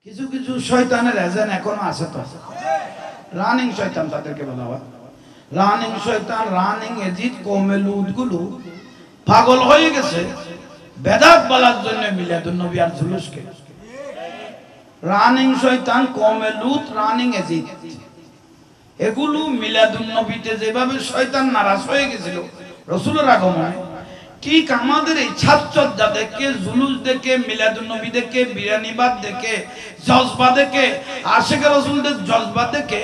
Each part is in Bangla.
কিছু কিছু শয়তানের এজেন্ট এখনো আছে তো, রানিং শয়তান তাদেরকে বলা হয়। রানিং শয়তান, রানিং এজিদ কওমে লুত গুলো পাগল হয়ে গেছে বেদাত বলার জন্য মিলাদুন নবী আর জুলুসকে। রানিং শয়তান, কওমে লুত, রানিং এজিদ, এগুলো মিলাদুন নবীতে যেভাবে শয়তান নারাজ হয়ে গেছিল রাসূলের আগমনে, ঠিক আমাদের এই ছাত্ররা দেখে, জুলুস দেখে, মিলাদুন নবী দেখে, বিরানিবাদ দেখে, জজবা দেখে, আশিকে রাসূলদের জজবা দেখে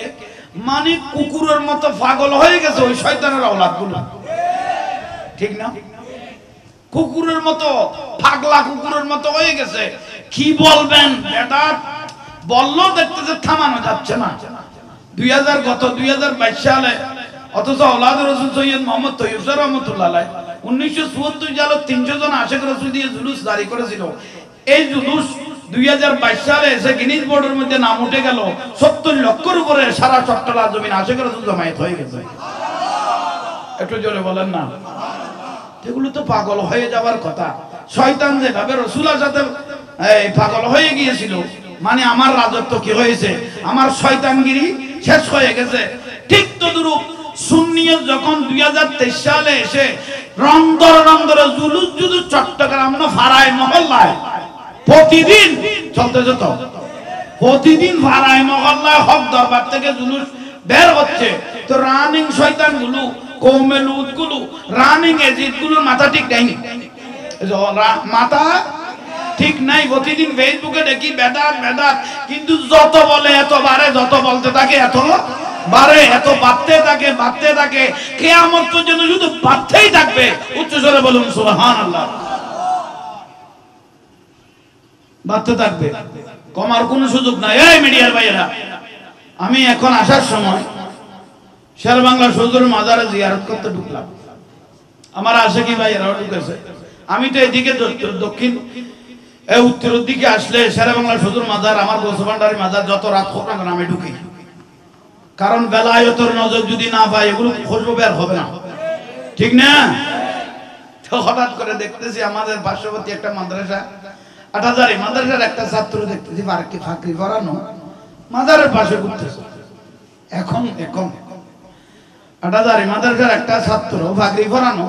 মানে কুকুরের মতো পাগল হয়ে গেছে ওই শয়তানের আওলাদগুলো। ঠিক না? কুকুরের মতো, পাগলা কুকুরের মতো হয়ে গেছে। কি বলবেন বেটা, বললো দেখতেছে থামানো যাচ্ছে না। 2022 সালে অথচ আওলাদুর রাসূল সৈয়দ মোহাম্মদ তৈয়ব রহমাতুল্লাহ আলাইহি 1974 সালে 300 জন আশিক রাসূল দিয়ে জুলুস জারি করেছিল। এই জুলুস 2022 সালে এসে গিনিস বোর্ডের মধ্যে নাম উঠে গেল। 70 লক্ষের উপরে সারা চট্টগ্রাম জমিন আশিক রাসূল জমায়েত হয়ে গেছে। একটু জোরে বলেন না। এগুলো তো পাগল হয়ে যাওয়ার কথা। শয়তান যেভাবে রাসূলের সাথে পাগল হয়ে গিয়েছিল, মানে আমার রাজত্ব কি হয়েছে, আমার শয়তানগিরি শেষ হয়ে গেছে। ঠিক তদ্রূপ সুন্নিয়ত যখন 2023 সালে এসে রন্দরে জুলুস চট্টগ্রাম না ফারায় মহল্লায় প্রতিদিন চলতেছে, তো প্রতিদিন ফারায় মহল্লায় হক দরবার থেকে জুলুস বের হচ্ছে। তো রানিং শয়তান গুলো, কওমে লুত গুলো, রানিং এজিদ গুলো মাথা ঠিক নাই, মাথা ঠিক নাই। প্রতিদিন ফেসবুকে দেখি বেদাত বেদাত, কিন্তু যত বলে এত বাড়ে, যত বলতে থাকে এত বাড়ে, এত বাড়তে থাকে বাড়তে থাকে, কিয়ামত পর্যন্ত শুধু বাড়তেই থাকবে। উচ্চ স্বরে বলুন সুবহানাল্লাহ। বাড়তে থাকবে, কমার কোনো সুযোগ নাই। এই মিডিয়ার ভাইয়েরা, আমি এখন আসার সময় শেরবাংলা হুজুর মাজারে জিয়ারত করতে ঢুকলাম। আমার আশিকি ভাইয়েরাও ঢুকেছে। আমি তো এদিকে দক্ষিণ উত্তরের দিকে আসলে শেরবাংলা হুজুর মাজার, আমার গোসবান্ডারি মাজার যত রাত হোক না কেন আমি ঢুকি, কারণ বেলায়েতের নজর যদি না পাই এগুলো খুঁজবো বের হবে না। ঠিক না? তো হঠাৎ করে দেখতেছি আমাদের পার্শ্ববর্তী একটা মাদ্রাসা, ৮০০০ মাদ্রাসার একটা ছাত্র দেখতেছি ফাঁকরি পরানো মাজারের পাশে ঘুরতেছে। এখন ৮০০০ মাদ্রাসার একটা ছাত্র ফাঁকরি পরানো,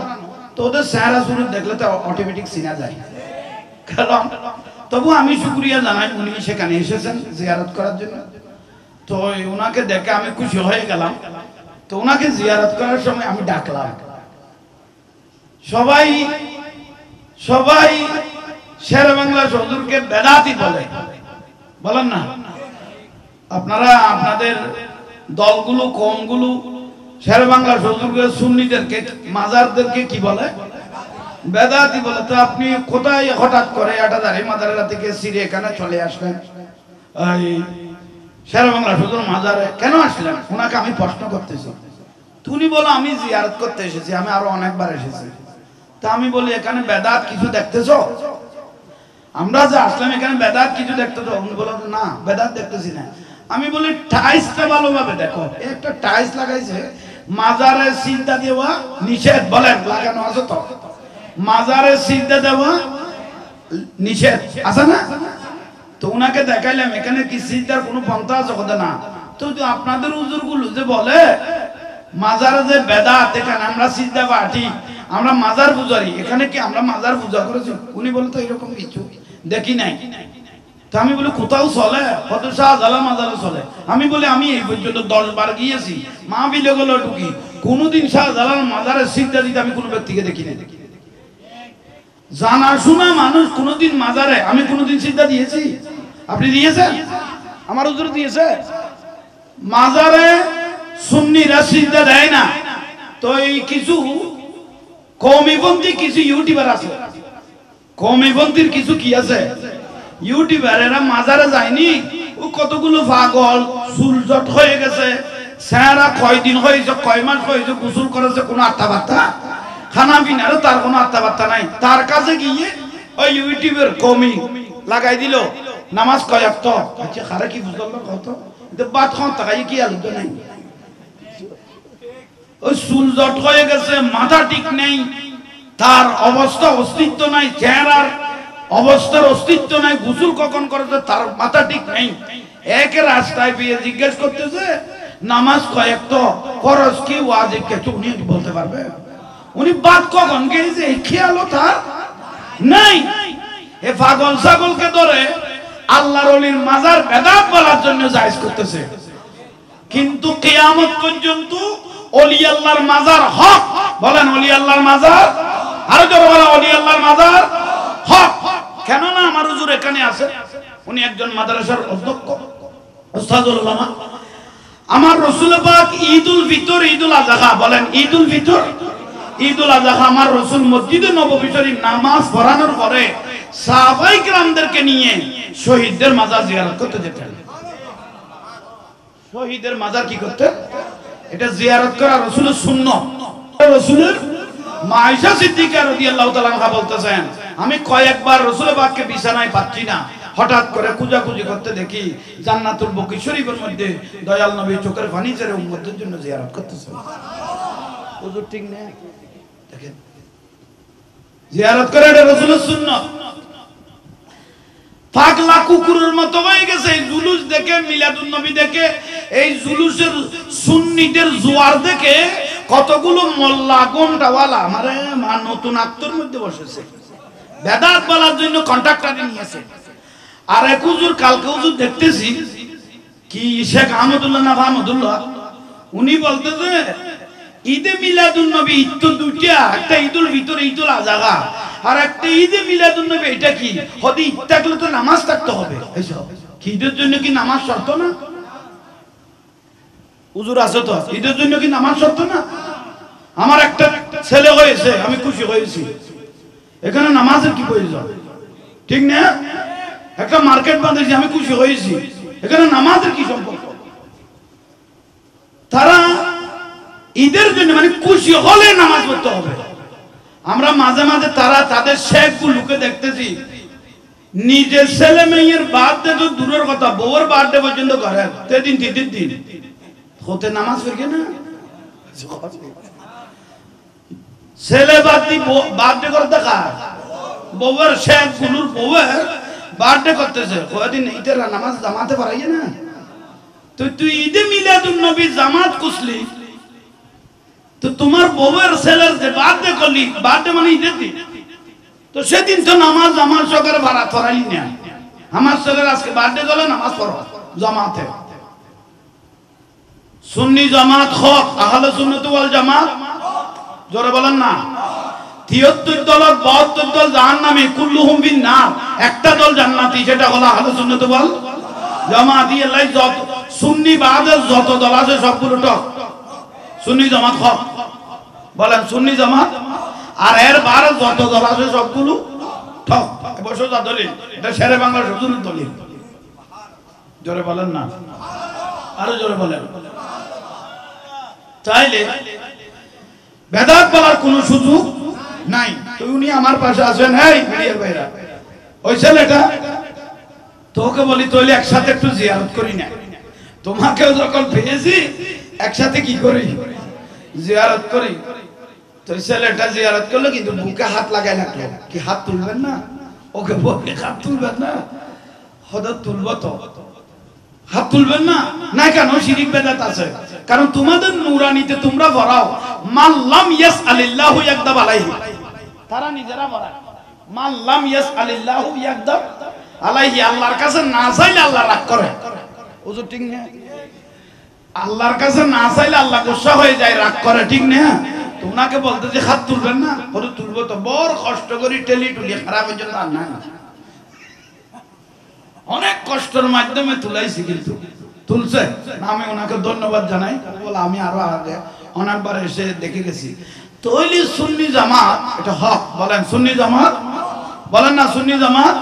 তো ওদের চেহারা সুরত দেখলে তো অটোমেটিক চিনা যায়। কারণ তবু আমি শুকরিয়া জানাই, উনি সেখানে এসেছেন জিয়ারত করার জন্য। তো ওনাকে দেখে আমি খুশি হয়ে গেলাম। তো ওনাকে জিয়ারত করার সময় আমি ডাকলাম। সবাই শেরবাংলা হুজুরকে বেদাতি বলে, বলেন না? আপনারা আপনাদের দলগুলো, কমগুলো শেরবাংলা হুজুরকে, সুন্নিদেরকে, মাজারদেরকে কি বলে? বেদাতি বলে। তো আপনি কোথায় হঠাৎ করে ৮০০০ মাজারের থেকে সিরে এখানে চলে আসলেন? এই শেরবাংলা হুজুর মাজারে কেন আসলেন? ওনাকে আমি প্রশ্ন করতেছি। তুমি বলো আমি জিয়ারত করতে এসেছি, আমি আরো অনেকবার এসেছি। তা আমি বলি এখানে বেদাত কিছু দেখতেছো? আমরা যে আসলাম এখানে বেদাত কিছু দেখতেছো? উনি বলো না, বেদাত দেখতেছি না। আমি বলি টাইলসটা ভালোভাবে দেখো। একটা টাইলস লাগাইছে, মাজারে সিজদা দেওয়া নিষেধ, বলেন লাগানো আছে তো? মাজারে সিজদা দেওয়া নিষেধ আছে না? তো উনাকে দেখাইলাম এখানে কি সিজদার কোনো পন্থা আছে? কথা না। তো আপনাদের হুজুরগুলো যে বলে মাজারে যে বেদাত, এখানে আমরা সিজদা বাটি, আমরা মাজার পূজারি, এখানে কি আমরা মাজার পূজা করেছি? উনি বলে তো এরকম কিছু দেখি নাই। তো আমি বলি কোথাও চলে? কত শাহজালাল মাজারে চলে। আমি বলি আমি এই পর্যন্ত 10 বার গিয়েছি, মাহফিলে গুলো ঢুকি, কোনোদিন শাহজালাল মাজারে সিজদা দিতে আমি কোনো ব্যক্তিকে দেখি নাই। জানা শোনা মানুষ কোনোদিন মাজারে আমি কোনোদিন সিজদা দিয়েছি? আপনি দিয়েছেন? আমার হুজুর দিয়েছে? মাজারে সুন্নিরা সিজদা দেয় না। তো এই কিছু কওমিপন্থী কিছু ইউটিউবার আছে, কওমিপন্থীর কিছু কি আছে ইউটিউবার, এরা মাজারে যায়নি। ও কতগুলো পাগল, চুল জট হয়ে গেছে, চেহারা কয়দিন হয়েছে, কয় মাস হয়েছে, গোসল করেছে, কোনো আত্মা বার্তা, খানা পিনারও তার কোনো আত্মা বার্তা নাই। তার কাছে গিয়ে ওই ইউটিউবের কমি লাগাই দিল, নামাজ কয় ওয়াক্ত। আচ্ছা খারা কি বুঝলো কত বাদ খাওয়া তাকাই কি আলু নাই। ওই চুল জট হয়ে গেছে, মাথা ঠিক নেই, তার অবস্থা অস্তিত্ব নাই, চেহারার অবস্থার অস্তিত্ব নাই, গোসল কখন করেছে তার মাথা ঠিক নেই। একে রাস্তায় পেয়ে জিজ্ঞেস করতেছে নামাজ কয়েক তো ফরজ কি ওয়াজিব কে, উনি বলতে পারবে? উনি বাদ কখন গেছে এই খেয়ালও তার নাই। এ পাগল ছাগলকে ধরে আল্লাহর ওলির মাজার বেদাত বলার জন্য জায়েজ করতেছে, কিন্তু কিয়ামত পর্যন্ত ওলি আল্লাহর মাজার হক। বলেন ওলি আল্লাহর মাজার, আরো জোরে বলেন ওলি আল্লাহর মাজার হক। কেন না আমার হুজুর এখানে আছে, উনি একজন মাদ্রাসার অধ্যক্ষ, উস্তাদুল উলামা। আমার রাসূল পাক ঈদুল ফিতর, ঈদুল আযহা, বলেন ঈদুল ফিতর, ঈদুল আযহা আমার রাসূল মসজিদে নববী শরীফ নামাজ পড়ানোর পরে সাহাবায়ে কিরামদেরকে নিয়ে শহীদদের মাজার জিয়ারত করতে যেতেন। শহীদের মাজার কি করতে? এটা জিয়ারত করা রাসূলের সুন্নাত। রাসূলের মা আয়েশা সিদ্দিকা রাদিয়াল্লাহু তাআলা আনহা বলতেছেন, আমি কয়েকবার রাসূল পাককে বিছানায় পাচ্ছি না, হঠাৎ করে কুজাকুজি করতে দেখি জান্নাতুল বকি শরীফের মধ্যে দয়াল নবী চোখের পানি ছেড়ে উম্মতের জন্য জিয়ারত করতেছেন। হুজুর ঠিক না? দেখেন জিয়ারত করা এটা রাসূলের সুন্নাত। পাগলা কুকুরের মতো হয়ে গেছে এই জুলুস দেখে, মিলাদুন নবী দেখে, এই জুলুসের সুন্নিদের জোয়ার দেখে কতগুলো মোল্লা গোমটাওয়ালা মানে নতুন আত্মর মধ্যে বসেছে, বেদাত বলার জন্য কন্ট্রাক্টরে নিয়েছে। আর এক হুজুর কালকে হুজুর দেখতেছি কি শেখ আহমদুল্লাহ না আহমদুল্লাহ, উনি বলতেছে ঈদে মিলাদুন নবী ঈদ তো দুইটা, একটা ঈদুল ফিতর ঈদুল আযহা, আর একটা ঈদে মিলাদুন নবী। এটা কি হদি ঈদ থাকলে তো নামাজ থাকতে হবে, এইসব কি ঈদের জন্য কি নামাজ শর্ত না? হুজুর আছে তো, ঈদের জন্য কি নামাজ শর্ত না? আমার একটা ছেলে হয়েছে, আমি খুশি হয়েছি, এখানে নামাজের কি প্রয়োজন? ঠিক না? একটা মার্কেট বাঁধেছি, আমি খুশি হয়েছি, এখানে নামাজের কি সম্পর্ক? তারা ঈদের জন্য মানে খুশি হলে নামাজ পড়তে হবে। আমরা মাঝে মাঝে তারা তাদের শেখগুলোকে দেখতেছি নিজের ছেলে মেয়ের বার্থডে তো দূরের কথা, বউয়ের বার্থডে পর্যন্ত করেন সেদিন তিতির দিন হতে নামাজ পড়ে না। ছেলে বার্থডে করে দেখা বউয়ের শেখগুলোর বউয়ের বার্থডে করতেছে, কয়েকদিন ঈদের নামাজ জামাতে পারাই না। তো তুই ঈদে মিলাদুন নবী জামাত কুসলি, তো তোমার বউয়ের ছেলের যে বার্থডে করলি, বার্থডে মানে ঈদের দিন, তো সেদিন তো নামাজ আমার সকালে ভাড়া ধরাই না। আমার ছেলের আজকে বার্থডে করলে নামাজ পড়ো জামাতে। সুন্নি জামাত হক, আহলে সুন্নাত ওয়াল জামাত, জোরে বলেন না। ৭৩ দলের ৭২ দল জাহান্নামী, কুল্লুহুম ফিন্নার, একটা দল জান্নাতি, সেটা হলো আহলে সুন্নাত ওয়াল জামাত। এই যত সুন্নি বাদের যত দল আছে সবগুলো টক, সুন্নি জামাত হক, বলেন সুন্নি জামাত। আর এর বারে যত দল আছে সবগুলো ঠক। বসে যা দলিল, এটা শেরে বাংলার হুজুরের দলিল, জোরে বলেন না, আরো জোরে বলেন। চাইলে বেদাত বলার কোনো সুযোগ নাই। তো উনি আমার পাশে আছেন, এই মিডিয়ার ভাইরা, ওই ছেলেটা তোকে বলি তাহলে একসাথে একটু জিয়ারত করি না, তোমাকেও যখন পেয়েছি একসাথে কি করি জিয়ারত করি। তো ছেলেটা জিয়ারত করলো, কিন্তু বুকে হাত লাগাই রাখলো, কি হাত তুলবেন না? ওকে বলে হাত তুলবেন না, হঠাৎ তুলবো তো, হাত তুলবেন না। না কেন? শিরিক বেদাত আছে, কারণ তোমাদের নূরানিতে তোমরা ভরাও মাল্লাম ইয়াসআলিল্লাহু ইয়াকদাব আলাইহি, তারা নিজেরা ভরায় মাল্লাম ইয়াসআলিল্লাহু ইয়াকদাব আলাইহি, আল্লাহর কাছে না চাইলে আল্লাহ রাগ করে। হুজুর ঠিক না? আল্লাহর কাছে না চাইলে আল্লাহ গুসা হয়ে যায়, রাগ করে, ঠিক না? তোমাকে বলতে যে হাত তুলবেন না, বলে তুলবো তো, বড় কষ্ট করি টেলি টুলি খারাপ হয়ে জন্য আর না, অনেক কষ্টের মাধ্যমে তুলাইছি, কিন্তু তুলছে। আমি ওনাকে ধন্যবাদ জানাই, বলে আমি আরো আগে অনেকবার এসে দেখে গেছি। তৈলি সুন্নি জামাত এটা হক, বলেন সুন্নি জামাত, বলেন না সুন্নি জামাত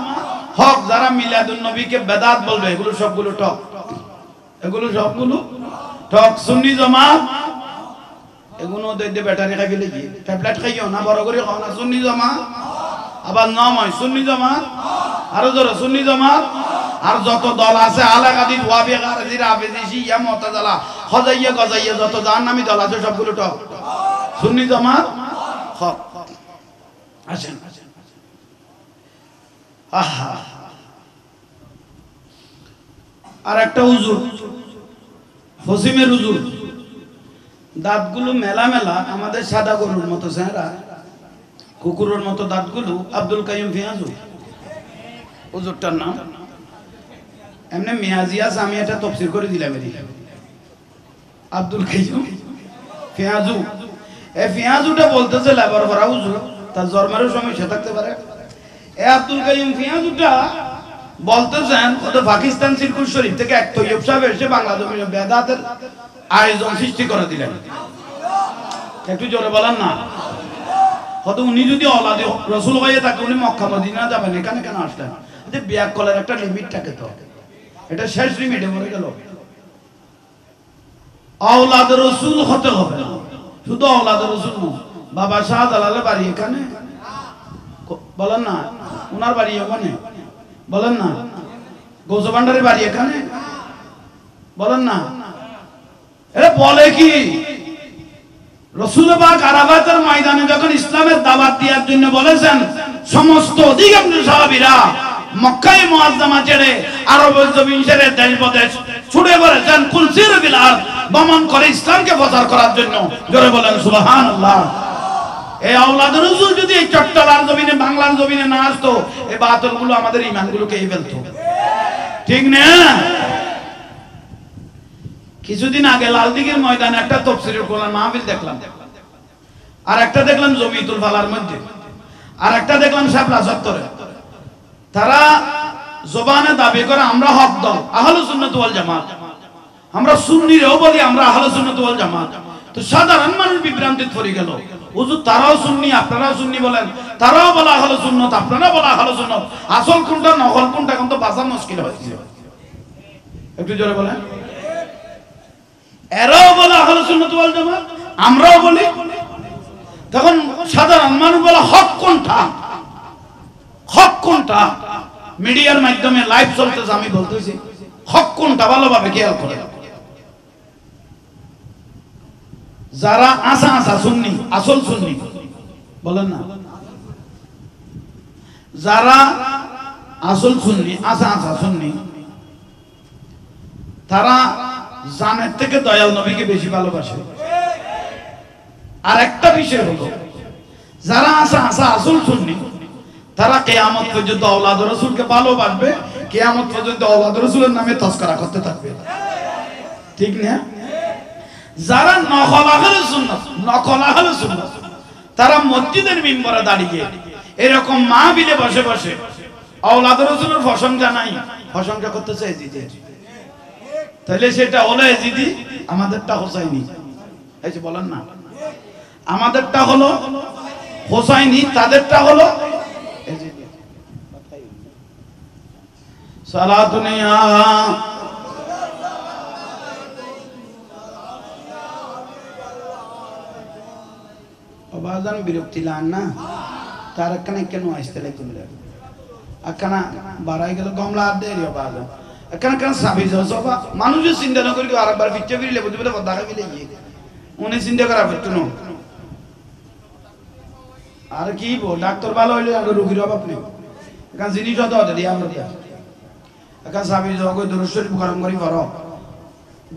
হক। যারা মিলাদুন নবীকে বেদাত বলবে এগুলো সবগুলো টক, এগুলো সবগুলো টক। সুন্নি জামাত এগুলো দিয়ে ব্যাটারি খাই ফেলে কি ট্যাবলেট খাইও না, বড় করে খাও না। সুন্নি জামাত আবার নাম হয় সুন্নি জামাত, আরো জোরে সুন্নি জামাত। আর যত দল আছে আলাকাদিস, ওয়াহাবি, গারজি, রাফিজি, শিয়া, মুতাজিলা, হজাইয়া, গজাইয়া, যত জাহান্নামী দল আছে সবগুলো টক। সুন্নি জামাত হক। আসেন আহা, আর একটা হুজুর, ফসিমের হুজুর, দাঁতগুলো মেলা মেলা, আমাদের সাদা গরুর মতো চেহারা, কুকুরের মতো দাঁতগুলো। আব্দুল কাইয়ুম ফিয়াজু হুজুরটার নাম। এমনি মিয়াজিয়াস, আমি এটা তফসির করে দিলাম। আব্দুল কাইয়ুম ফিয়াজু, এই ফিয়াজুটা বলতেছে লেবার করা হুজুর, তার জন্মেরও সমস্যা থাকতে পারে। এ আব্দুল কাইয়ুম ফিয়াজুটা বলতেছেন, ওদের পাকিস্তান সিরকুল শরীফ থেকে এক তৈয়ব সাহেব এসে বাংলা জমিনে বেদাতের আয়োজন সৃষ্টি করে দিলেন। একটু জোরে বলেন না। হয়তো উনি যদি ওলাদে রসুল হয়ে থাকে, উনি মক্কা মদিনা যাবেন, এখানে কেন আসলেন? যে বিয়া করার একটা লিমিট থাকে, তো এটা শেষ লিমিটে মরে গেল। আওলাদ রসুল হতে হবে, শুধু আওলাদ রসুল নয়। বাবা শাহজালালের বাড়ি এখানে, বলেন না। ওনার বাড়ি ওখানে, বলেন না। গৌস ভান্ডারের বাড়ি এখানে, বলেন না। এরা বলে কি, রসুল পাক আরাফাতের ময়দানে যখন ইসলামের দাওয়াত দেওয়ার জন্য বলেছেন, সমস্ত অধিকাংশ সাহাবীরা মক্কায়ে মুআজ্জামা ছেড়ে আরবের জমিন ছেড়ে দেশ বিদেশ ছুটে পড়েছেন, কুলসির বিলাস ভ্রমণ করে ইসলামকে প্রচার করার জন্য। জোরে বলেন সুবহানাল্লাহ। এই আওলাদ রসুল যদি এই চট্টলার জমিনে, বাংলার জমিনে না আসতো, এই বাতিলগুলো আমাদের ঈমানগুলোকে এই ফেলতো, ঠিক না? কিছুদিন আগে লালদিঘির ময়দানে একটা তাফসীরের কোরআন মাহফিল দেখলাম, আর একটা দেখলাম জমিয়তুল ফালার মধ্যে, আর একটা দেখলাম শাপলা চত্বরে। তারা জবানে দাবি করে আমরা হক দল, আহলুস সুন্নাত ওয়াল জামাত। আমরা সুন্নিরাও বলি আমরা আহলুস সুন্নাত ওয়াল জামাত। তো সাধারণ মানুষ বিভ্রান্তিতে পড়ে গেল, হুজুর তারাও সুন্নি, আপনারাও সুন্নি বলেন, তারাও বলা আহলুস সুন্নাত, আপনারা বলা আহলুস সুন্নাত। আসল কোনটা নকল কোনটা এখন তো বাঁচা মুশকিল হয়েছে। একটু জোরে বলেন। এরাও বলে আহলে সুন্নাত ওয়াল জামাত, আমরাও বলি। তখন সাধারণ মানুষ বলে হক কোনটা, হক কোনটা? মিডিয়ার মাধ্যমে লাইভ চলতেছে, আমি বলতেছি হক কোনটা ভালোভাবে খেয়াল করে। যারা আসা আসা সুন্নি, আসল সুন্নি, বলেন না। যারা আসল সুন্নি, আসা আসা সুন্নি, তারা জানের থেকে দয়াল নবীকে বেশি ভালোবাসে। আর একটা বিষয় হলো, যারা আসা আসা আসল সুন্নি, তারা কিয়ামত পর্যন্ত আওলাদ রাসূলকে ভালোবাসবে, কিয়ামত পর্যন্ত আওলাদ রাসূলের নামে তাযকিরা করতে থাকবে, ঠিক না? যারা নকল আহলে সুন্নাত, নকল আহলে সুন্নাত, তারা মসজিদের মিম্বরে দাঁড়িয়ে এরকম মাহফিলে বসে বসে আওলাদ রাসূলের প্রশংসা নাই, প্রশংসা করতেছে এজিদের। তাহলে সেটা হলো এজিদি, আমাদেরটা হোসাইনি। এই যে বলেন না, আমাদেরটা হলো হোসাইনি, তাদেরটা হলো এজিদি। সালাতুন ইয়া আবাজান বিরক্তি লান না, তার কানে কেন আসতে লাগছে বলে আকানা বাড়াই গেল কমলা আর দেরি আবাজান এখানে কেন সাবি সবা মানুষের চিন্তা না করি আরেকবার পিচ্ছে ফিরলে বুঝতে বলে দেখা গেলে গিয়ে উনি চিন্তা করা পড়তো না। আর কি বল, ডাক্তার ভালো হইলে আর রোগীর অভাব নেই। এখানে জিনিস হতো দিয়া আমরা দিয়া এখানে সাবি জগৎ দরুদ শরীফ গরম করি পড়ো,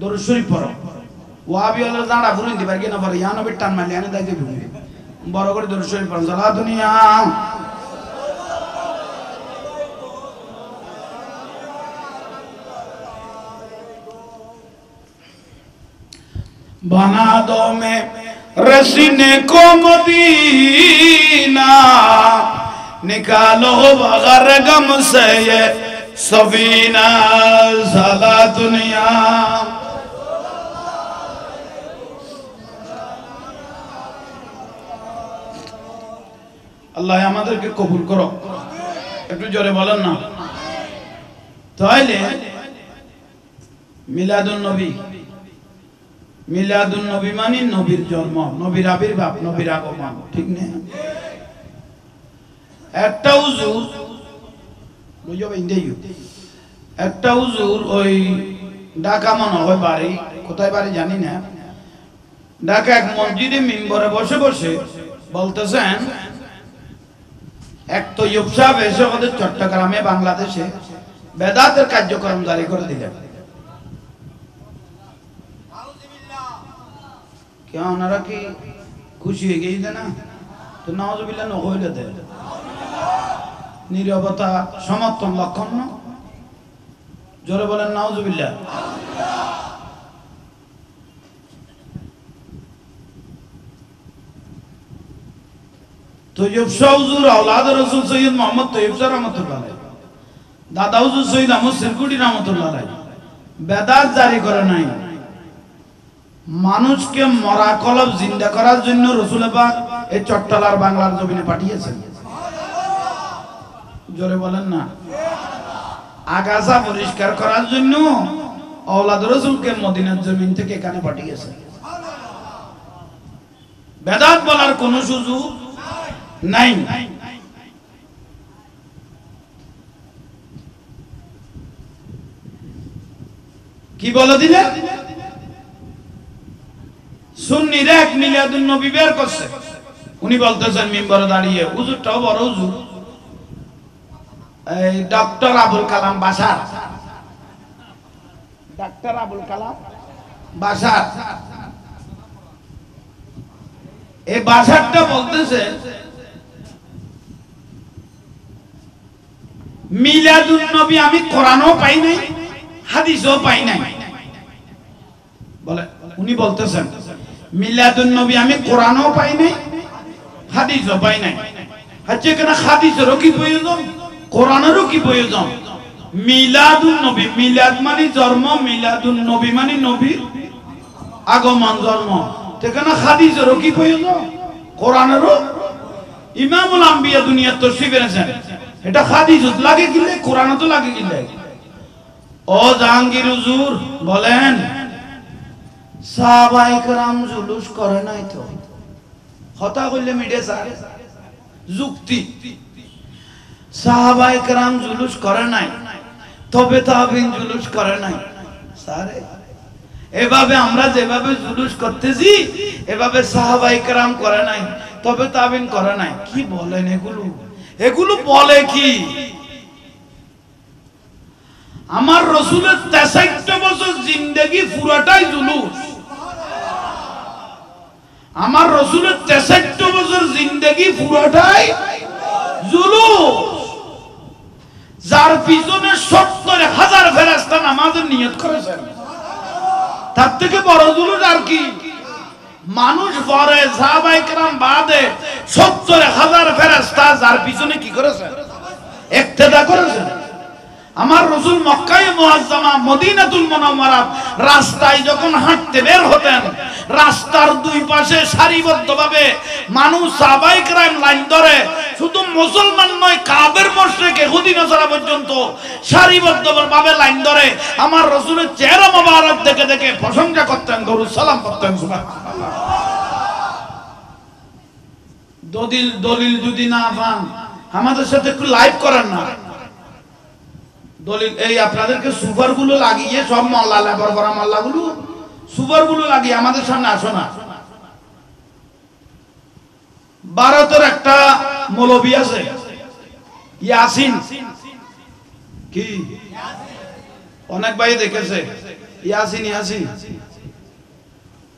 দরুদ শরীফ পড়ো। ওয়াবি হলো দাঁড়া ফুরিন দিবার কি না পড়ে, ইয়া নবীর টান মারলে এনে দাইতে ঢুকবে বড় করে দরুদ শরীফ পড়ো। সালাতুন ইয়া बना दो मैं रसीने को मदीना, निकालो बगैर गम से ये सफीना। साला दुनिया আল্লাহ আমাদেরকে কবুল করো, একটু জোরে বলেন না। তাহলে মিলাদুন নবী, মিলাদুন নবী মানে নবীর জন্ম, নবীর আবির্ভাব, নবীর আগমন, ঠিক না? একটা হুজুর বুঝবে ইন্দেই, একটা হুজুর ওই ঢাকা মনে হয় বাড়ি, কোথায় বাড়ি জানি না, ঢাকা এক মসজিদে মিম্বরে বসে বসে বলতেছেন এক তৈয়ব সাহেব এসে আমাদের চট্টগ্রামে বাংলাদেশে বেদাতের কার্যক্রম জারি করে দিলেন। কেউ ওনারা কি খুশি হয়ে গিয়েছে না? তো নাউজুবিল্লাহ নহইলে দেয় নীরবতা সমর্থন লক্ষণ না? জোরে বলেন নাউজুবিল্লাহ। তৈয়ব শাহ হুজুর আওলাদ রাসূল সৈয়দ মোহাম্মদ তৈয়ব শাহ রাহমাতুল্লাহ আলাইহি, দাদা হুজুর সৈয়দ আহমদ সিরকুটি রাহমাতুল্লাহ আলাইহি বেদাত জারি করে নাই। মানুষকে মরা কলব জিন্দা করার জন্য রাসূল পাক এই চট্টলার বাংলার জমিনে পাঠিয়েছেন। জোরে বলেন না। আগাছা পরিষ্কার করার জন্য আওলাদ রাসূলকে মদিনার জমিন থেকে এখানে পাঠিয়েছেন। বেদাত বলার কোনো সুযোগ নাই। কি বলে দিলেন? সুন্নিরা এক মিলাদুন নবী বের করছে। উনি বলতেছেন মিম্বরে দাঁড়িয়ে, হুজুরটাও বড় হুজুর, এই ডক্টর আবুল কালাম বাশার, ডক্টর আবুল কালাম বাশার, এই বাশারটা বলতেছে মিলাদুন নবী আমি কোরআনও পাই নাই, হাদিসও পাই নাই। বলে উনি বলতেছেন মিলাদুন নবী আমি কোরআনও পাই নাই, হাদিসও পাই নাই। আচ্ছা এখানে হাদিসেরও কি প্রয়োজন, কোরআনেরও কি প্রয়োজন? মিলাদুন নবী, মিলাদ মানে জন্ম, মিলাদুন নবী মানে নবীর আগমন জন্ম। এখানে হাদিসেরও কি প্রয়োজন, কোরআনেরও? ইমামুল আম্বিয়া দুনিয়ার তশরিফ এনেছেন, এটা হাদিসত লাগে কিলে, কোরআনত লাগে কিলে? ও জাহাঙ্গীর হুজুর বলেন সাহাবায়ে কেরাম জুলুস করে নাই তো? কথা কইলে মিডে স্যার যুক্তি। সাহাবায়ে কেরাম জুলুস করে নাই, তবে তাবিন জুলুস করে নাই। স্যার এভাবে আমরা যেভাবে জুলুস করতেছি এভাবে সাহাবায়ে কেরাম করে নাই, তবে তাবিন করে নাই। কি বলেন এগুলো? এগুলো বলে কি? আমার রাসূলের 63 বছর জিন্দেগি পুরাটাই জুলুস। আমার রাসূলের 63 বছর জিন্দেগি পুরাটাই জুলুস। যার পিছনে 70,000 ফেরেশতা নামাজের নিয়ত করেছেন, তার থেকে বড় জুলুস আর কি? মানুষ পরে সাহাবায়ে কেরাম বাদে 70,000 ফেরেশতা যার পিছনে কি করেছেন? ইক্তেদা করেছেন। আমার রাসূল মক্কায়ে মুআজ্জামা মদিনাতুল মুনাওয়ারা রাস্তায় যখন হাঁটতে বের হতেন, রাস্তার দুই পাশে সারিবদ্ধভাবে মানুষ সাহাবায়ে কেরাম লাইন ধরে, শুধু মুসলমান নয় কাফের মুশরিক ইহুদি নাসারা পর্যন্ত সারিবদ্ধভাবে লাইন ধরে আমার রাসূলের চেহারা মোবারক দেখে দেখে প্রশংসা করতেন, দরুদ সালাম করতেন। সুবহানাল্লাহ। দলিল যদি না পান আমাদের সাথে একটু লাইভ করেন না। দলিল এই আপনাদেরকে সুপার গুলো লাগিয়ে সব মোল্লা লেবার করা মোল্লা গুলো সুপার গুলো লাগিয়ে আমাদের সামনে আসো না। ভারতের একটা মৌলবী আছে ইয়াসিন, কি অনেক ভাই দেখেছে ইয়াসিন, ইয়াসিন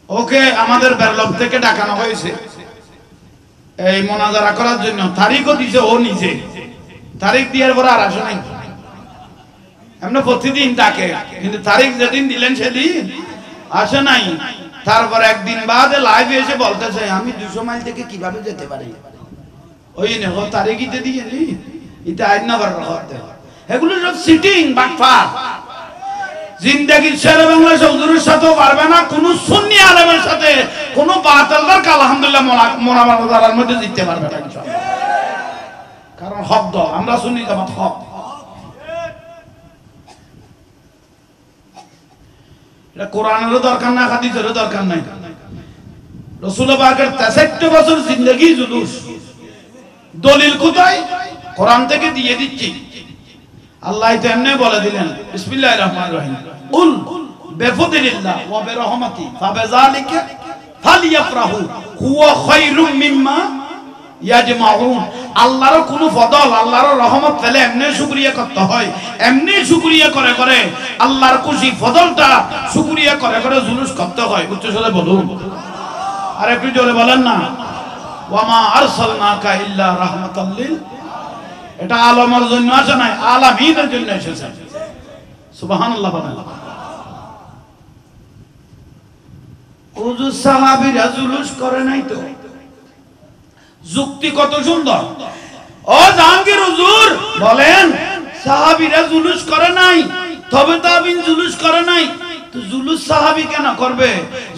ওকে আমাদের বেরলভ থেকে ডাকানো হয়েছে এই মোনাজারা করার জন্য। তারিখও দিয়েছে ও নিজে, তারিখ দেওয়ার পর আর আসে নাই। আমরা প্রতিদিন ডাকে, কিন্তু তারিখ যেদিন দিলেন সেদিন আসে নাই। তারপর একদিন বাদে লাইভে এসে বলতেছে আমি 200 মাইল থেকে কিভাবে যেতে পারি। ওই নেহ তারিখ ইতে দিয়ে নি ইতে আইন না করতে। এগুলো সব সিটিং বাটফার। জিন্দেগির শের বাংলা হুজুরের সাথেও পারবে না, কোন সুন্নি আলেমের সাথে কোন বাতিলদার কা আলহামদুলিল্লাহ মোনাজারার মধ্যে জিততে পারবে না ইনশাআল্লাহ। কারণ হক দ আমরা সুন্নি জামাত হক। এটা কোরআনেরও দরকার না, হাদিসেরও দরকার নাই। রাসূল পাকের 63 বছর জিন্দেগি জুলুস। দলিল কোথায়? কোরআন থেকে দিয়ে দিচ্ছি। আল্লাহ তো এমনি বলে দিলেন বিসমিল্লাহির রহমানির রহিম, কুল বিফদলিল্লাহ ওয়া বিরহমাতি ফাবিযালিকা ফালইফরাহু হুয়া খায়রুম মিম্মা ইয়াজমাউন। আল্লাহর কোন ফদল, আল্লাহর রহমত পেলে এমনি শুকরিয়া করতে হয়, এমনি শুকরিয়া করে করে আল্লাহর খুশি ফদলটা শুকরিয়া করে করে জুলুস করতে হয়। উচ্চ স্বরে বলুন, আর একটু জোরে বলেন না। ওয়ামা আরসালনাকা ইল্লা রাহমাতাল লিল, এটা আলমের জন্য আসে নাই, আলামিনের জন্য এসেছে। সুবহানাল্লাহ বলেন। হুজুর সাহাবীরা জুলুস করে নাই তো, যুক্তি কত সুন্দর। ও জাহাঙ্গীর হুজুর বলেন সাহাবীরা জুলুস করে নাই, তবে তাবিন জুলুস করে নাই, তো জুলুস সাহাবী কেন করবে?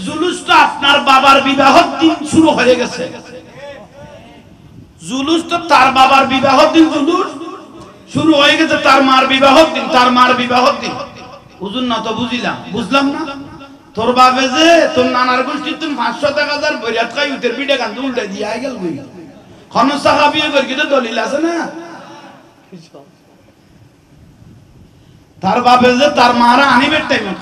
জুলুস তো আপনার বাবার বিবাহের দিন শুরু হয়ে গেছে, জুলুস তো তার বাবার বিবাহের দিন জুলুস শুরু হয়ে গেছে, তার মার বিবাহের দিন, তার মার বিবাহের দিন। হুজুর না তো বুঝলাম না। তোর বাবে যে তোর নানার গোষ্ঠীর তুমি 500,000 বরিয়াত খাই উতের পিঠে গান উল্টে দিয়ে গেল বই খন সাহাবী করে কিন্তু দলিল আছে না। তার বাবে যে তার মারা আনিবের টাইমে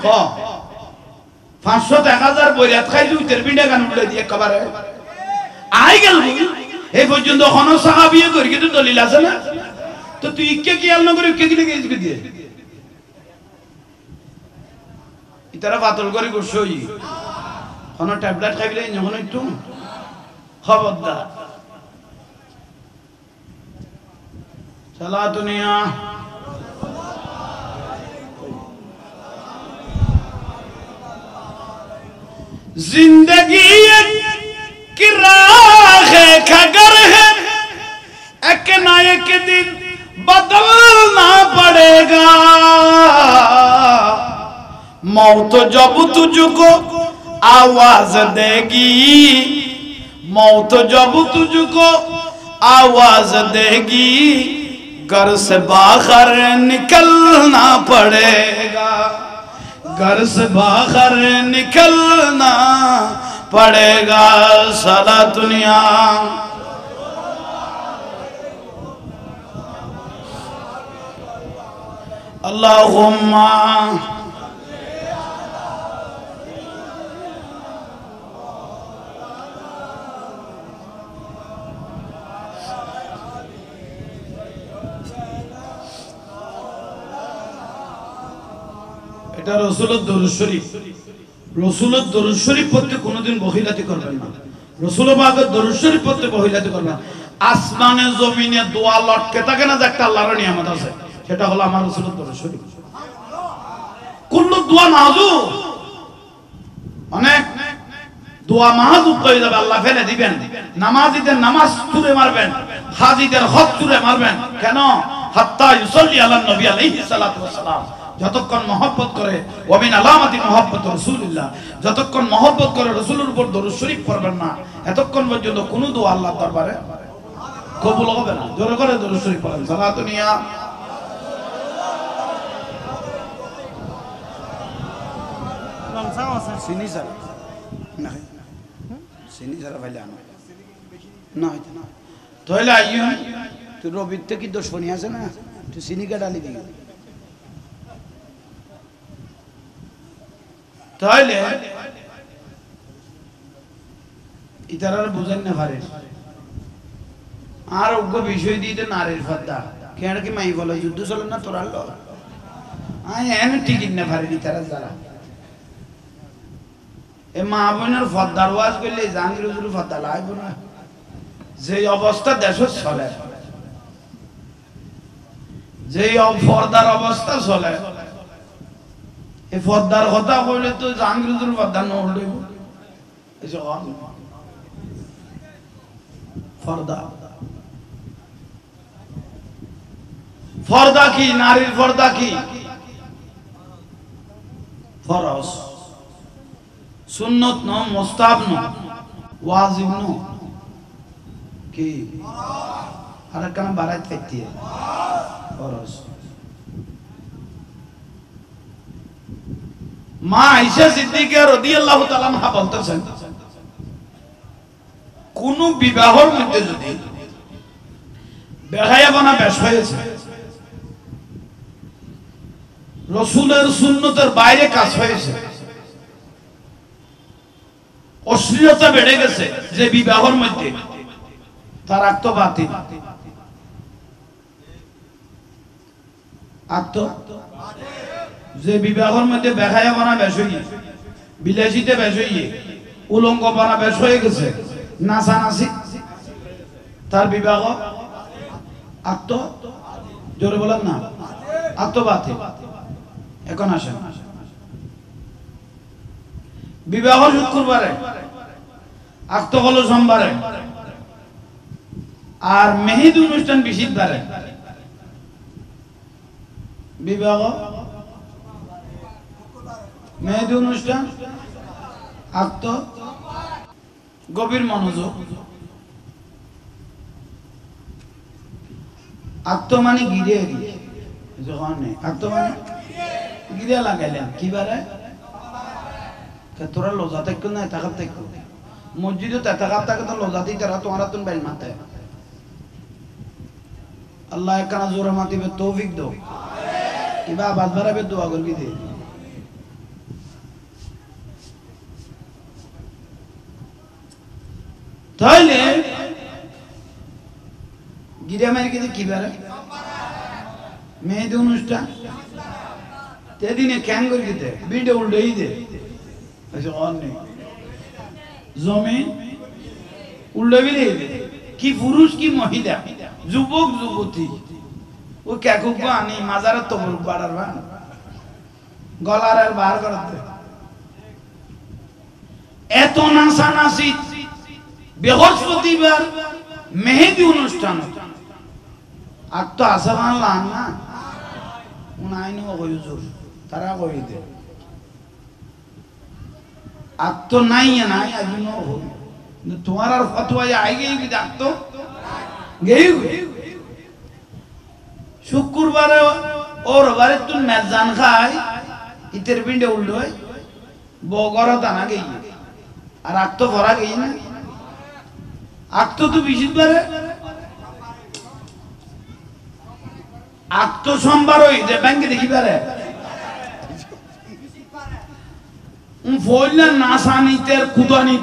500,000 বরিয়াত খাই উতের পিঠে গান উল্টে দিয়ে একেবারে আই গেল বই। এই পর্যন্ত খন সাহাবী করে কিন্তু দলিল আছে না। তো তুই ইকে কি আল নগরে ইকে কি লেগে দিয়ে ইতারা বাতল করে গোসই কোন ট্যাবলেট খাইলে যখন একটু খবরদার। সালাতু নিয়া जिंदगी एक राह है खगर है, एक ना एक दिन बदलना पड़ेगा। मौत जब तुझको आवाज देगी, मौत जब तुझको आवाज देगी, घर से बाहर निकलना पड़ेगा, घर से बाहर निकलना पड़ेगा। साला दुनिया अल्लाहुम्मा এটা রাসূলের দরুদ শরীফ। রাসূলের দরুদ শরীফ পড়তে কোনোদিন বখিলাতি করবেন না। রাসূল পাকের দরুদ শরীফ পড়তে বখিলাতি করবেন না। আসমানে জমিনে দোয়া লটকে থাকে না যে একটা আল্লাহর নিয়ামত আছে, সেটা হলো আমার রাসূলের দরুদ শরীফ। কুল্লু দোয়া মাহজুব, অনেক দোয়া মাহজুব হয়ে যাবে, আল্লাহ ফেলে দিবেন। নামাজীদের নামাজ তুলে মারবেন, হাজীদের হজ তুলে মারবেন। কেন? হাত্তা ইউসাল্লি আলা নবী আলাইহিস সালাতু ওয়াস সালাম। যতক্ষণ মহব্বত করে, ওমিন আলামাতি মহব্বত রাসূলুল্লাহ, যতক্ষণ মহব্বত করে রাসূলের উপর দরুদ শরীফ পড়বেন না, এতক্ষণ পর্যন্ত কোন দোয়া আল্লাহর দরবারে কবুল হবে না। জোরে করে দরুদ শরীফ পড়েন। সালাতু নিয়া চিনি স্যার না, চিনি স্যার ভাইলে আনো না হইতো না তাহলে আইও। তুই রবির থেকে কি দোষ ফোনি আছে না, তুই চিনিকে ডালি দিবি। তাহলে ইতারা বুঝেন না পারে। আর অজ্ঞ বিষয় দিতে নারীর ফদ্দা কেন কি মাই বলো যুদ্ধ চলে না তোরা লো এন টিকিট না পারে ইতারা যারা এ মা বোনের ফদ্দার ওয়াজ করলে জাহাঙ্গীর হুজুর ফদ্দা লাগবে না। যে অবস্থা দেশ চলে, যে ফর্দার অবস্থা চলে, এই ফর্দার কথা কইলে তো জাহাঙ্গীর হুজুর ফর্দা ন হলে ফর্দা ফর্দা কি? নারীর ফর্দা কি? ফরজ, সুন্নত ন, মুস্তাহাব ন, ওয়াজিব ন, কি আর কেন বাড়াই থাকতে ফরজ। মা আয়েশা সিদ্দিকা রাদিয়াল্লাহু তাআলা আনহা বলতেছেন, কোন বিবাহের মধ্যে যদি বেহায়াপনা বেশ হয়েছে, রাসূলের সুন্নতের বাইরে কাজ হয়েছে, অশ্লীলতা বেড়ে গেছে যে বিবাহের মধ্যে, তার আক্ত বাতিল। আক্ত যে বিবাহের মধ্যে বেহায়া বানা বেশ হইয়ে, বিলাসিতে বেশ হইয়ে, উলঙ্গ বানা বেশ হয়ে গেছে, নাচানাচি, তার বিবাহ আক্ত, জোরে বলেন না, আক্ত বাতিল। এখন আসেন, বিবাহ শুক্রবারে, আক্ত হলো সোমবারে, আর মেহেদি অনুষ্ঠান বৃহস্পতিবারে, বিবাহ মেহেদি অনুষ্ঠান আক্ত। গভীর মনোযোগ। আক্ত মানে গিরে, যখন আক্ত মানে গিরে লাগাইলেন কি বারে, তোরা লোজা থাকো না এতাকাপ থাকো, মসজিদে এতাকাপ থাকে তো লোজাতেই তারা তোমারা তুমি বাড়ি মাথায়। আল্লাহ একখানা জোরে মাতিবে তৌফিক দো, কিবা আবাদ বাড়াবে দোয়া করবি দে। তাইলে গিরা মারি কিন্তু কি বারে মেহেদি অনুষ্ঠান তেদিনে ক্যাং করে দিতে বিডে উল্টেই দে জমি উল্টে বিলে কি পুরুষ কি মহিলা যুবক যুবতী ও ক্যাকুক আনি মাজারের তবর বাড়ার গলার আর বার করতে এত নাচানাচি। বৃহস্পতিবার মেহেদি অনুষ্ঠান আর তো আসা বাংলাম না উনাইন হুজুর তারা কই দে আর তো নাই নাই আজ তোমার আর ফতোয়া আই গেই কি ডাকতো গেই শুক্রবারে ওর বারে তুই মেজান খাই ইতের পিন্ডে উল্টোয় বগর দানা গেই আর আগ তো ভরা গেই না আগ তো তুই বৃহস্পতিবারে আগ তো সোমবার ওই যে ব্যাংকে দেখি পারে ফইলা নাসানিতের কুদানি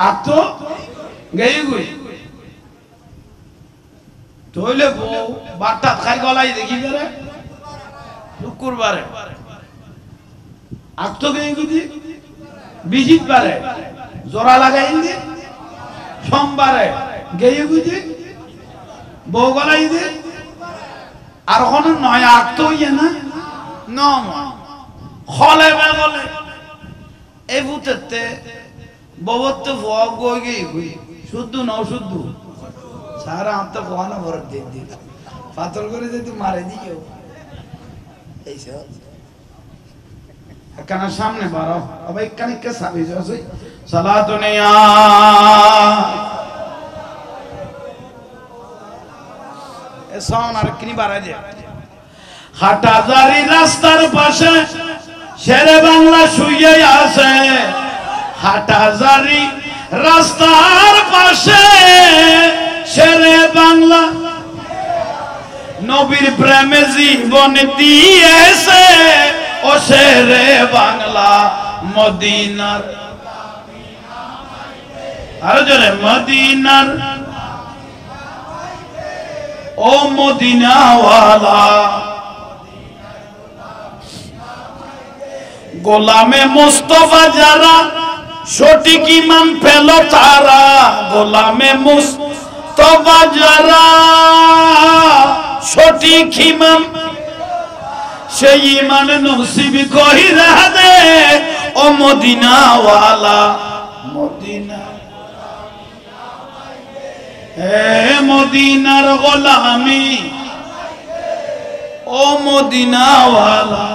আগ তো গেই গই তইলে বউ বাটা খাই গলাই দেখি পারে শুক্রবারে আগ তো গেই গই বৃহস্পতিবারে জোড়া লাগাই দি সোমবারে গেই গই বউ গলাই দি আর কোন নয় আগ তো ইয়ে না নম খলে বেগলে এই ভূতেতে ববত্ব ভোগ গই গই শুদ্ধ ন শুদ্ধ সারা আত্মা ভোয়ানা ভরত দিয়ে দি পাতল করে যদি মারে দিও এইসব কানা সামনে বাড়াও আবার কানিকে সাবিজ আছে সালাতুনিয়া এ সাউন্ড আর কিনি বাড়াই দে হাটাজারি রাস্তার পাশে শেরে বাংলা শুয়ে আছে হাটাজারি রাস্তার পাশে শেরে বাংলা নবীর প্রেমে জীবন দিয়েছে ও শেরে বাংলা মদিনার আর জোরে মদিনার ও মদিনাওয়ালা গোলামে মুস্তফা যারা সঠিক ইমান পেল তারা গোলামে মুস্তফা যারা সঠিক ইমান সেই ইমান নসিব কইরা দে ও মদিনাওয়ালা মদিনা হে মদিনার গোলামি ও মদিনাওয়ালা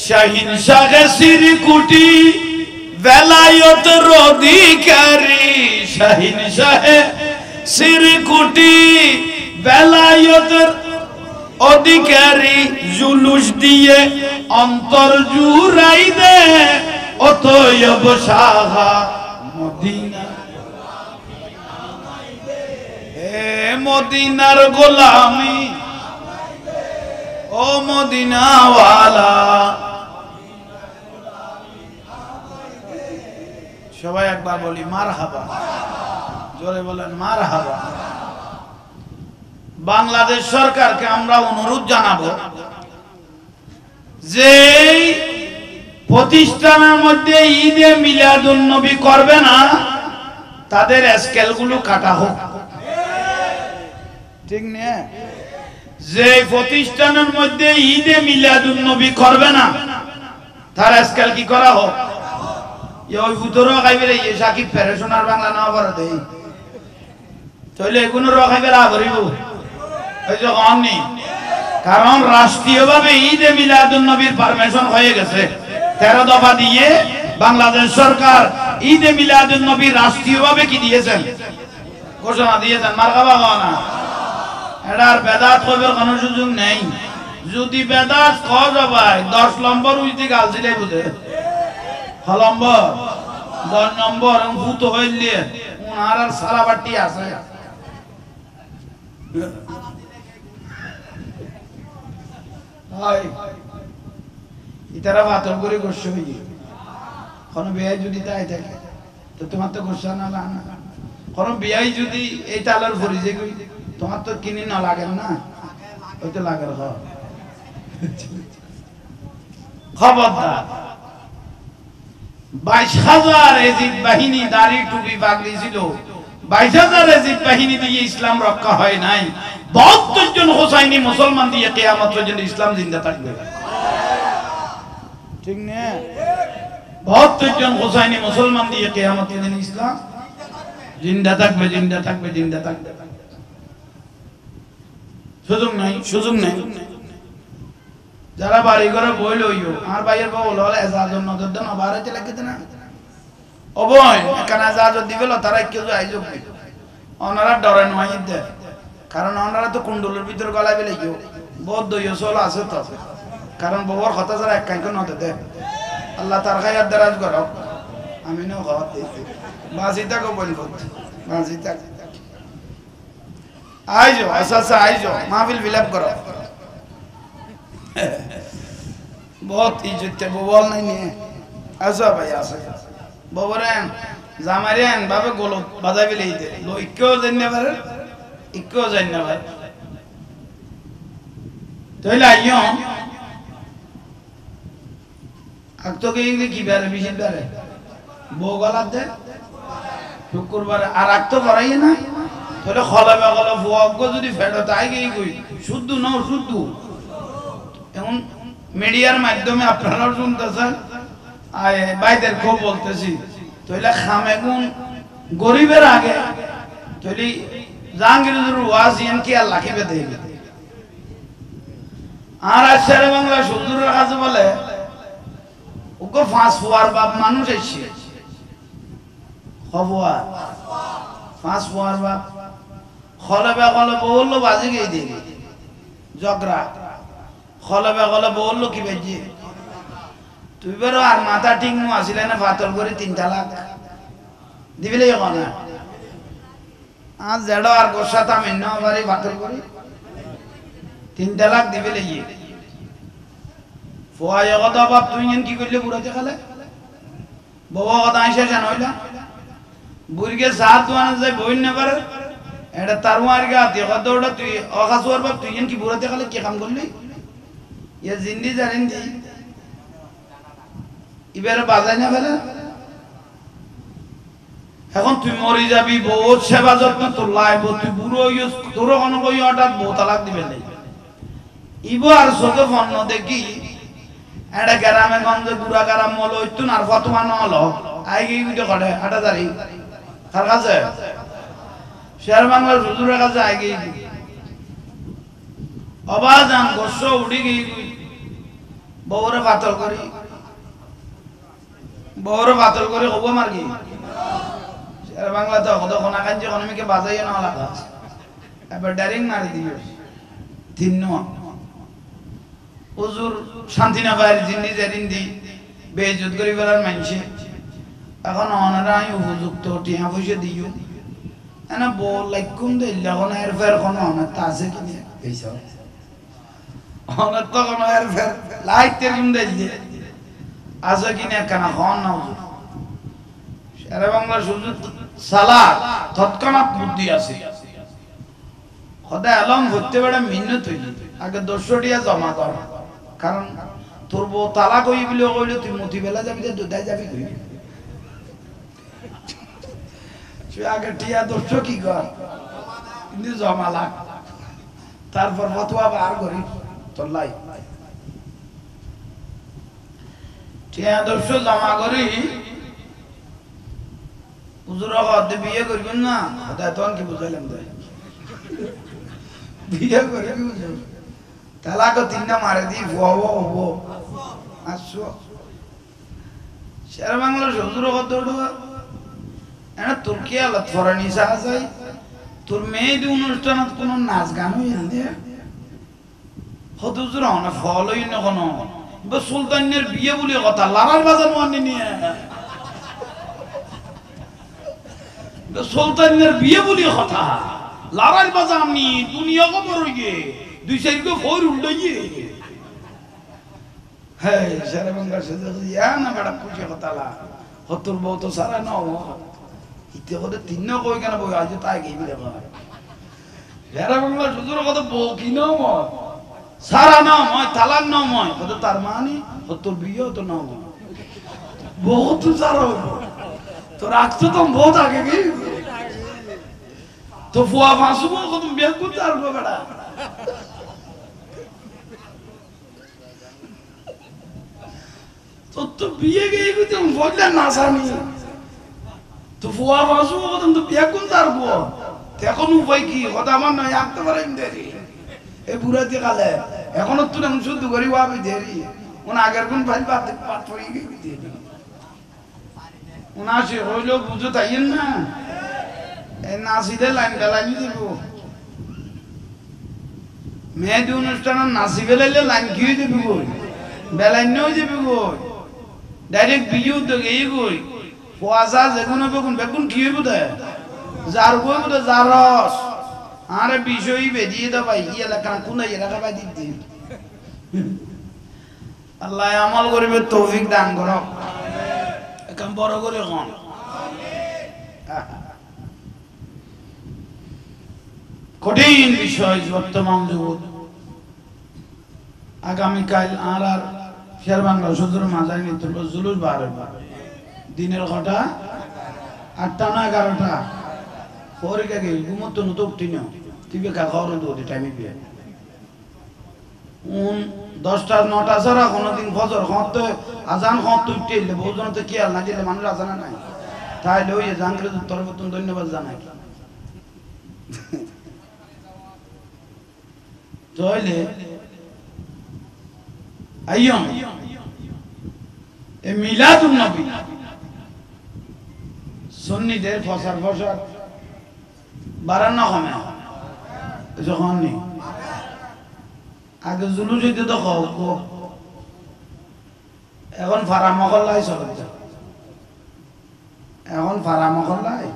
শাহিন শাহে সিরকুটি বেলায়তের অধিকারী শাহিন শাহে সিরকুটি বেলায়তের অধিকারী জুলুস দিয়ে অন্তর জুড়াই দে অতএব শাহা মদিনা হে মদিনার গোলামি ও মদিনাওয়ালা সবাই একবার বলি মারহাবা, জোরে বলেন মারহাবা। বাংলাদেশ সরকারকে আমরা অনুরোধ জানাবো যে প্রতিষ্ঠানের মধ্যে ঈদে মিলাদুন নবী করবে না, তাদের স্কেলগুলো কাটা হোক। ঠিক না? যে প্রতিষ্ঠানের মধ্যে ঈদে মিলাদুন নবী করবে না, তার স্কেল কি করা হোক। ওই ভূতরও খাইবে এই সাকিব ফেরেশনার বাংলা না পড়া দেই, তাহলে এগুলো রখাইবে আবরিব ওই যে অননি। কারণ রাষ্ট্রীয়ভাবে ঈদে মিলাদুন নবীর পারমিশন হয়ে গেছে 13 দফা দিয়ে বাংলাদেশ সরকার ঈদে মিলাদুন নবী রাষ্ট্রীয়ভাবে কি দিয়েছেন, ঘোষণা দিয়েছেন। মারহাবা না, এটার বেদাত কইবার কোনো সুযোগ নেই। যদি বেদাত কজ হয় 10 নম্বর উইতি গালছিলাই বুঝে নম্বর 10 নম্বর ভূত হইলে উনার আর সারা বাটি আছে। ইতারা বাতল করে গোস্ব হয়ে কোনো বিয়াই যদি তাই থাকে তো তোমার তো গোসা না না, কোনো বিয়াই যদি এই তালার ভরি যে তোমার তো কিনে না লাগে না, ওই তো লাগার খবরদার। 22,000 এজিদ বাহিনী দাড়ি টুপি পাগড়ি ছিল, 22,000 এজিদ বাহিনী দিয়ে ইসলাম রক্ষা হয় নাই। 72 জন হোসাইনি মুসলমান দিয়ে কিয়ামত পর্যন্ত ইসলাম জিন্দা থাকবে। ঠিক না? 72 জন হোসাইনি মুসলমান দিয়ে কিয়ামত পর্যন্ত ইসলাম জিন্দা থাকবে, জিন্দা থাকবে, জিন্দা থাকবে। সুযোগ নাই, সুযোগ নাই। যারা বাড়ি ঘরে বই লইও আর ভাইয়ের বউ হলো এজাজত নজর দেন বারে চলে গেছে না অবয় এখানে এজাজত দিবেল তারা কেউ আইজব ওনারা ডরে নয় দে, কারণ ওনারা তো কুণ্ডলের ভিতর গলায় বেলে কেউ বহুত দইও চল আছে তো, কারণ বউর কথা ছাড়া এক কাঁকে নদে দে। আল্লাহ তার খাই আর দারাজ করো, আমি না খাওয়া দিয়েছি বাঁচি থাকো বল করতে বাঁচি থাক। আইজো আচ্ছা আচ্ছা আইজো মাহফিল বিলাপ করো। বহুত ইজ্জত বল নাই নিয়ে আসো ভাই আসো ববরেন জামারেন বাবে গোলত বাজাবি লইতে লো ইকেও জাননে পারে, ইকেও জাননে পারে। তাইলে আইও আক্তকে কি বারে বিশিন বারে বউ গলাত দে শুক্রবার আর আক্ত করাই না, তাহলে খলাবে গলা ভুয়াগ্য যদি ফেরত তাই গিয়ে কই শুদ্ধ ন শুদ্ধ। এখন মিডিয়ার মাধ্যমে আপনারাও শুনতেছেন, ভাইদের খুব বলতেছি, তাহলে খামে গুণ গরিবের আগে তাহলে জাহাঙ্গীর ওয়াজ ইয়ান কি আর লাখিবে দেবে। আর শেরে বাংলা সুন্দরের কাছে বলে ওকে 5 ফুয়ার বাপ মানুষ এসছে, খবর 5 ফুয়ার বাপ খলবে গলে বললো বাজি গিয়ে দিয়ে জগরা খলবে গলে বললো কি বেজি তুই বেরো আর মাথা ঠিক মু আসিলে না ফাতল করে 3 তালাক দিবিলে না আজ জেডো আর গোসা তামিন না বাড়ি ফাতল করে 3 তালাক দিবিলে ইয়ে ফুয়া কথা বাপ তুই কি করলে বুড়াতে খালে বাবা কথা আইসা জান হইলা বুড়িকে সাত দোয়ানে যায় বইন না পারে এটা তার মার গাতে কত ওটা তুই অকাসুয়ার বাপ তুই কি বুড়াতে খালে কি কাম করলি ये जिंदी जानिंदी ইবারে বাজাই না ফেলে। এখন তুই মরি যাবি, বহুত সেবা যত্ন তোর লাইব, তুই বুড়ো হইস, তোর কোনো কই হঠাৎ বউ তালাক দিবে নাই। ইবো আর চোখে ফন্ন দেখি এটা গ্রামে গঞ্জে গুড়া গ্রাম মল হইতো না, আর ফতোয়া ন হলো আই গিয়ে উঠে করে 8,000 কার কাছে শের বাংলার হুজুরের কাছে আই গিয়ে অবাজান গোস্ব উড়ি গিয়ে বউরে পাতল করি, বউরে পাতল করে হব মার কি শের বাংলা তো কত কোনা কাঞ্জি কোনমিকে বাজাইয়ে না লাগা এবার ডাইরেক্ট মারি দিও তিন হুজুর শান্তি না বাইরে জিন্দি জারিন্দি বেইজ্জত করি ফেলার মানছে। এখন ওনারা উপযুক্ত টিয়া পয়সা দিও এনা বল লাইকুম দিল্লা কোন এর ফের কোন অনার তা আছে কি পয়সা অনার তো কোন এর ফের লাইট তেরুম দিল্লে আছে কি না কেন হন না শেরে বাংলা হুজুর সালাত তৎক্ষণাৎ বুদ্ধি আছে খোদা আলম হতে বেড়া মিন্নত হইলি আগে 200 টাকা জমা কর কারণ তোর বউ তালাক হই বলে কইলে তুই মতি বেলা যাবি যে দুধাই যাবি কই তুই আগে টিয়া 200 কি কর কিন্তু জমা লাগ তারপর ফতোয়া বার করি তোর লাই টিয়া 200 জমা করি হুজুর আগে বিয়ে করবেন না খোদা তখন কি বুঝাইলাম তাই বিয়ে করে কি বুঝো তালাক তিনটা মারে দি ফুয়াবো হবো আসো শের বাংলার হুজুর কত এটা তুর্কি আলাদ ফরানি চা যায় তোর মেয়েদি অনুষ্ঠানত কোনো নাচ গান হই দে হত হুজুর না ফল হই না কোনো বা সুলতানের বিয়ে বলে কথা লারার বাজার মানে নিয়ে সুলতানের বিয়ে বলে কথা লারার বাজার নি দুনিয়া খবর হইগে 2-4 গো ফোর উল্টাইয়ে হ্যাঁ সারা বাংলা সাথে ইয়া না বড় খুশি কথা লা হতর বউ তো সারা না ইতে কত তিন কই কেন বই আজ তাই গই বিলে কয় সারা বাংলা হুজুর কত বউ কি না সারা না মই তালাক না মই কত তার মানে হতর বিয়ে তো না বউ তো সারা তো রাখতো তো বহুত আগে গই তো ফুয়া ফাসুবো কত বিয়ে করতে আর বড়া তো বিয়ে গিয়ে গিয়ে তুমি বললে না জানি তো ফুয়া বাসু কদম তো বিয়ে কোন তার গো এখন উপায় কি কথা আমার নয় আঁকতে পারেন দেরি এই বুড়া দিয়ে কালে এখনো তো আমি শুদ্ধ করি ভাবি দেরি ওনা আগের কোন ভাই পাত পড়ে গিয়ে দেরি ওনা সে হইলো বুঝো তাইয়েন না এই নাসিদে লাইন দিব মেয়েদি অনুষ্ঠানের নাসি বেলাইলে লাইন কি হয়ে যাবি গই বেলাইন হয়ে যাবি গই ডাইরেক্ট বিয়ে তো গিয়ে গই পোয়াশা যেগুলো বেগুন কি হইব দে যার গই বোধ যারস আরে বিষয় বেজিয়ে দে ভাই ইয়ে লেখা কোন এলাকা পাই দিতে আল্লাহ আমল করিবে তৌফিক দান করো এখন বড় করে কোন কঠিন বিষয় বর্তমান যুগ আগামীকাল আর শের বাংলা হুজুর মাজার নিতে জুলুস বার দিনের কটা 8টা না 11টা পরে কে ঘুমত তো উঠি না তুই কা খাওয়ার তো টাইমে বিয়ে 10টা 9টা ছাড়া কোনোদিন ফজর হত আজান হত উঠতে এলে বহুজন তো কি আর না দিলে মানুষ আজানা নাই তাইলে ওই জানলে তোর মতন ধন্যবাদ জানাই তাইলে আইয়ম এ মিলাদুন নবী সুন্নিদের ফসার বারান্ন কমে যখন নি আগে জুলুস হইতে তো খাও এখন ফারা মহল্লাই চলে এখন ফারা মহল্লাই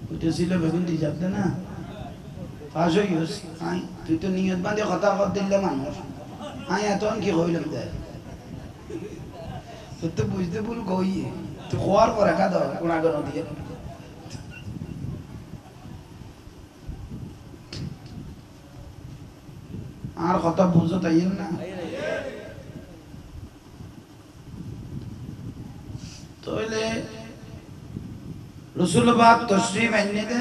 ওইটা ছিল বেগুন দিয়ে যাবে না পাশ হয়ে গেছে তুই তো নিয়ত বাঁধে কথা দিলে মানুষ এখন কি হইলাম দেয় তোর তো বুঝতে ভুল কই তুই খোয়ার পর একা দাও কোনাগর দিয়ে আর কথা বুঝো তাই না তাহলে রসুলবাদ তশরিফ আইনে দে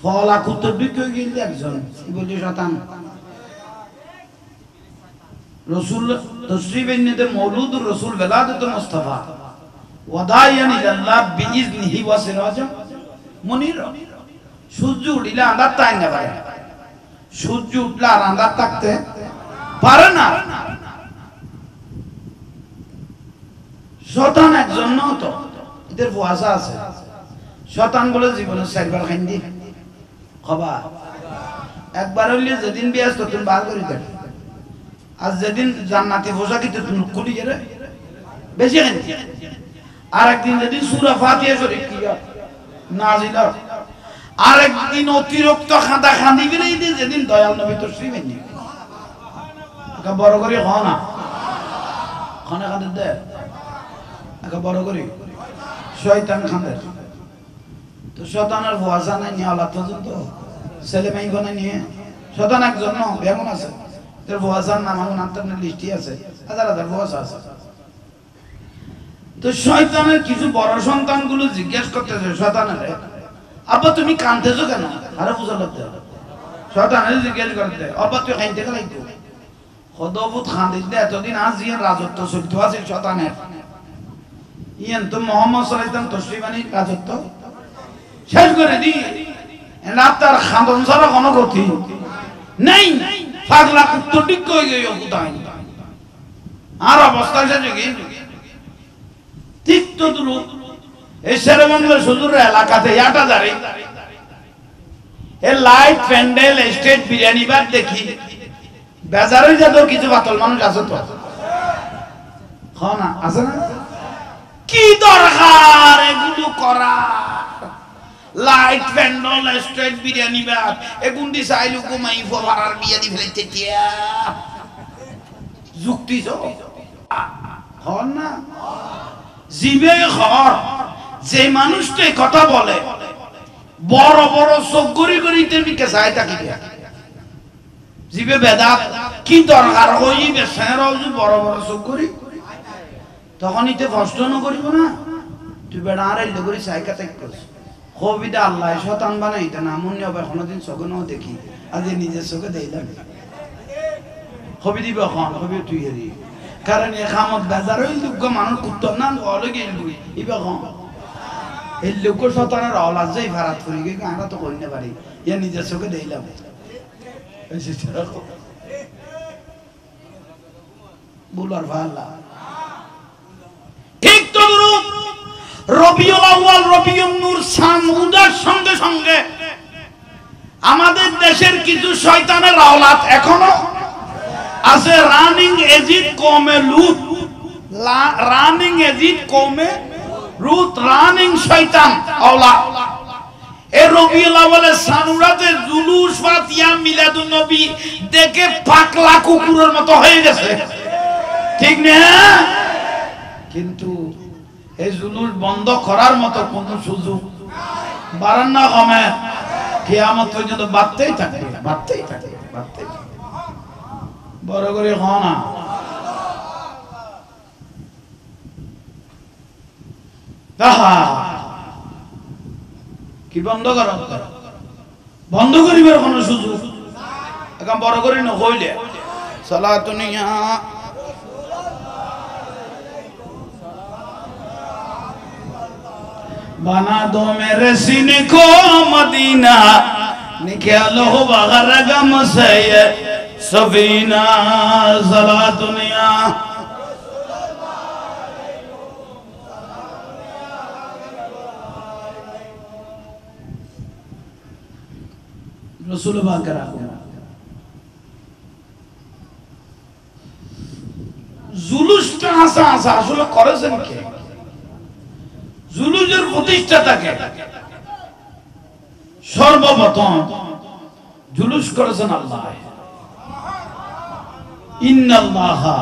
ফল আকুত বিক্রি গেলে একজন বলি শতান রসুল তশরিফ আইনে দে মৌলুদুর রসুল বেলাদতুল মুস্তাফা ওয়াদায়ান ইলাল্লাহ বিইজনিহি ওয়া সিরাজা মুনির সূর্য উঠিলে আন্ধার তাই না পারে সূর্য উঠলে আর আন্ধার থাকতে পারে না শতান একজন না তো এদের ফুয়াশা আছে শতান বলে জীবনে 4বার খাইন্দি খবা একবার হইলে যেদিন ব্যস্ত তুমি বার করে দেন আর যেদিন জান্নাতি পোশাকি তুমি খুলি গেলে বেশি খাইন্দি আর একদিন যেদিন সূরা ফাতিহা শরীফ কি নাজিল আর একদিন অতিরিক্ত খাঁদা খাঁদি গেলে যেদিন দয়াল নবী তশরিফ আইনি বড় করে খাও না খানা খাঁদে দে একা বড় করি শয়তান খানের তো শয়তানের ভুয়াশা নাই নিয়ে আলাদা পর্যন্ত ছেলে মেয়ে বানাই নিয়ে শয়তান একজন ন বেগুন আছে তোর ভুয়াশার নাম এখন আন্তর্জাতিক লিস্টই আছে হাজার হাজার ভুয়াশা আছে তো শয়তানের কিছু বড় সন্তানগুলো জিজ্ঞেস করতেছে শয়তানের আব্বা তুমি কাঁদতেছো কেন আরে বুঝা লাগতে শয়তানের জিজ্ঞেস করতে আব্বা তুই কাঁদতে গেলাই তো খদবুত খান্দিতে এতদিন আজ ইয়ার রাজত্ব চলতে আছে শয়তানের ইয়ান তো মোহাম্মদ সাল্লাল্লাহু আলাইহি ওয়াসাল্লাম তশরিফানি রাজত্ব শেষ করে দি না তার খান্দন ছাড়া কোনো গতি নেই পাগলা কুত্তর দিক হয়ে গেল কোথায় আর অবস্থা শেষে গিয়ে ঠিক তো দূর এই শেরেবাংলা সুদূর এলাকাতে ইয়াটা দাঁড়ি এ লাইট প্যান্ডেল স্টেজ বিরিয়ানি বার দেখি বাজারে যাতো কিছু বাতল মানুষ আছে তো না আছে না কি দরকার এগুলো করা লাইট প্যান্ডেল স্টেজ বিরিয়ানি বার এগুন দি চাইলু ঘুমাই ফলার বিয়ে দি ফেলে তেতিয়া যুক্তি না জিবে ঘর যে মানুষটা কথা বলে বড় বড় চোখ গড়ি গড়ি তুমি কে চাই থাকি জিবে বেদাত কি দরকার হইবে সেরাও যে বড় বড় চোখ গড়ি তখন ইতে কষ্ট না করিব না তুই বেড়া আর এলে করি চাইকা তাই করছ কবিতা আল্লাহ শতান বানাইতে না মনে হবে কোনোদিন চোখে নাও দেখি আজ নিজের চোখে দেখলাম কবি দিব এখন কবি তুই হেরি কারণ এ খামত বাজার হইল দুঃখ মানুষ কুত্তর না বলে গেল ইবা কম এই লোক শতানের অলাজ যাই ভাড়াত করি গিয়ে আমরা তো করি না পারি ইয়া নিজের চোখে দেখলাম বুলার ভাল্লা ঠিক তো রবিউল আউয়াল রবিউল নূর সান উদার সঙ্গে সঙ্গে আমাদের দেশের কিছু শয়তানের আওলাদ এখনো আছে রানিং এজিদ কমে লুত রানিং এজিদ কমে রুত রানিং শয়তান আওলাদ এ রবিউল আউয়ালের সানুরাতে জুলুস ফাতিয়া মিলাদুন নবী দেখে পাগলা কুকুরের মতো হয়ে গেছে ঠিক না কিন্তু এই জুলুস বন্ধ করার মতো কোনো সুযোগ বাড়ান না কমে কিয়ামত পর্যন্ত বাড়তেই থাকে বাড়তেই থাকে বাড়তেই থাকে বড় করে না কি বন্ধ কর বন্ধ করিবার কোন সুযোগ এখন বড় করে নকইলে সালাতুনিয়া बना दो मेरे सीने को मदीना निकालो बगैर गम से ये सफीना ज़ला दुनिया रसूल बाकरा जुलुसটা আসা আসা আসলে করেছেন কে জুলুজের প্রতিষ্ঠাতাকে সর্বপ্রথম জুলুস করেছেন আল্লাহ ইন্নাল্লাহা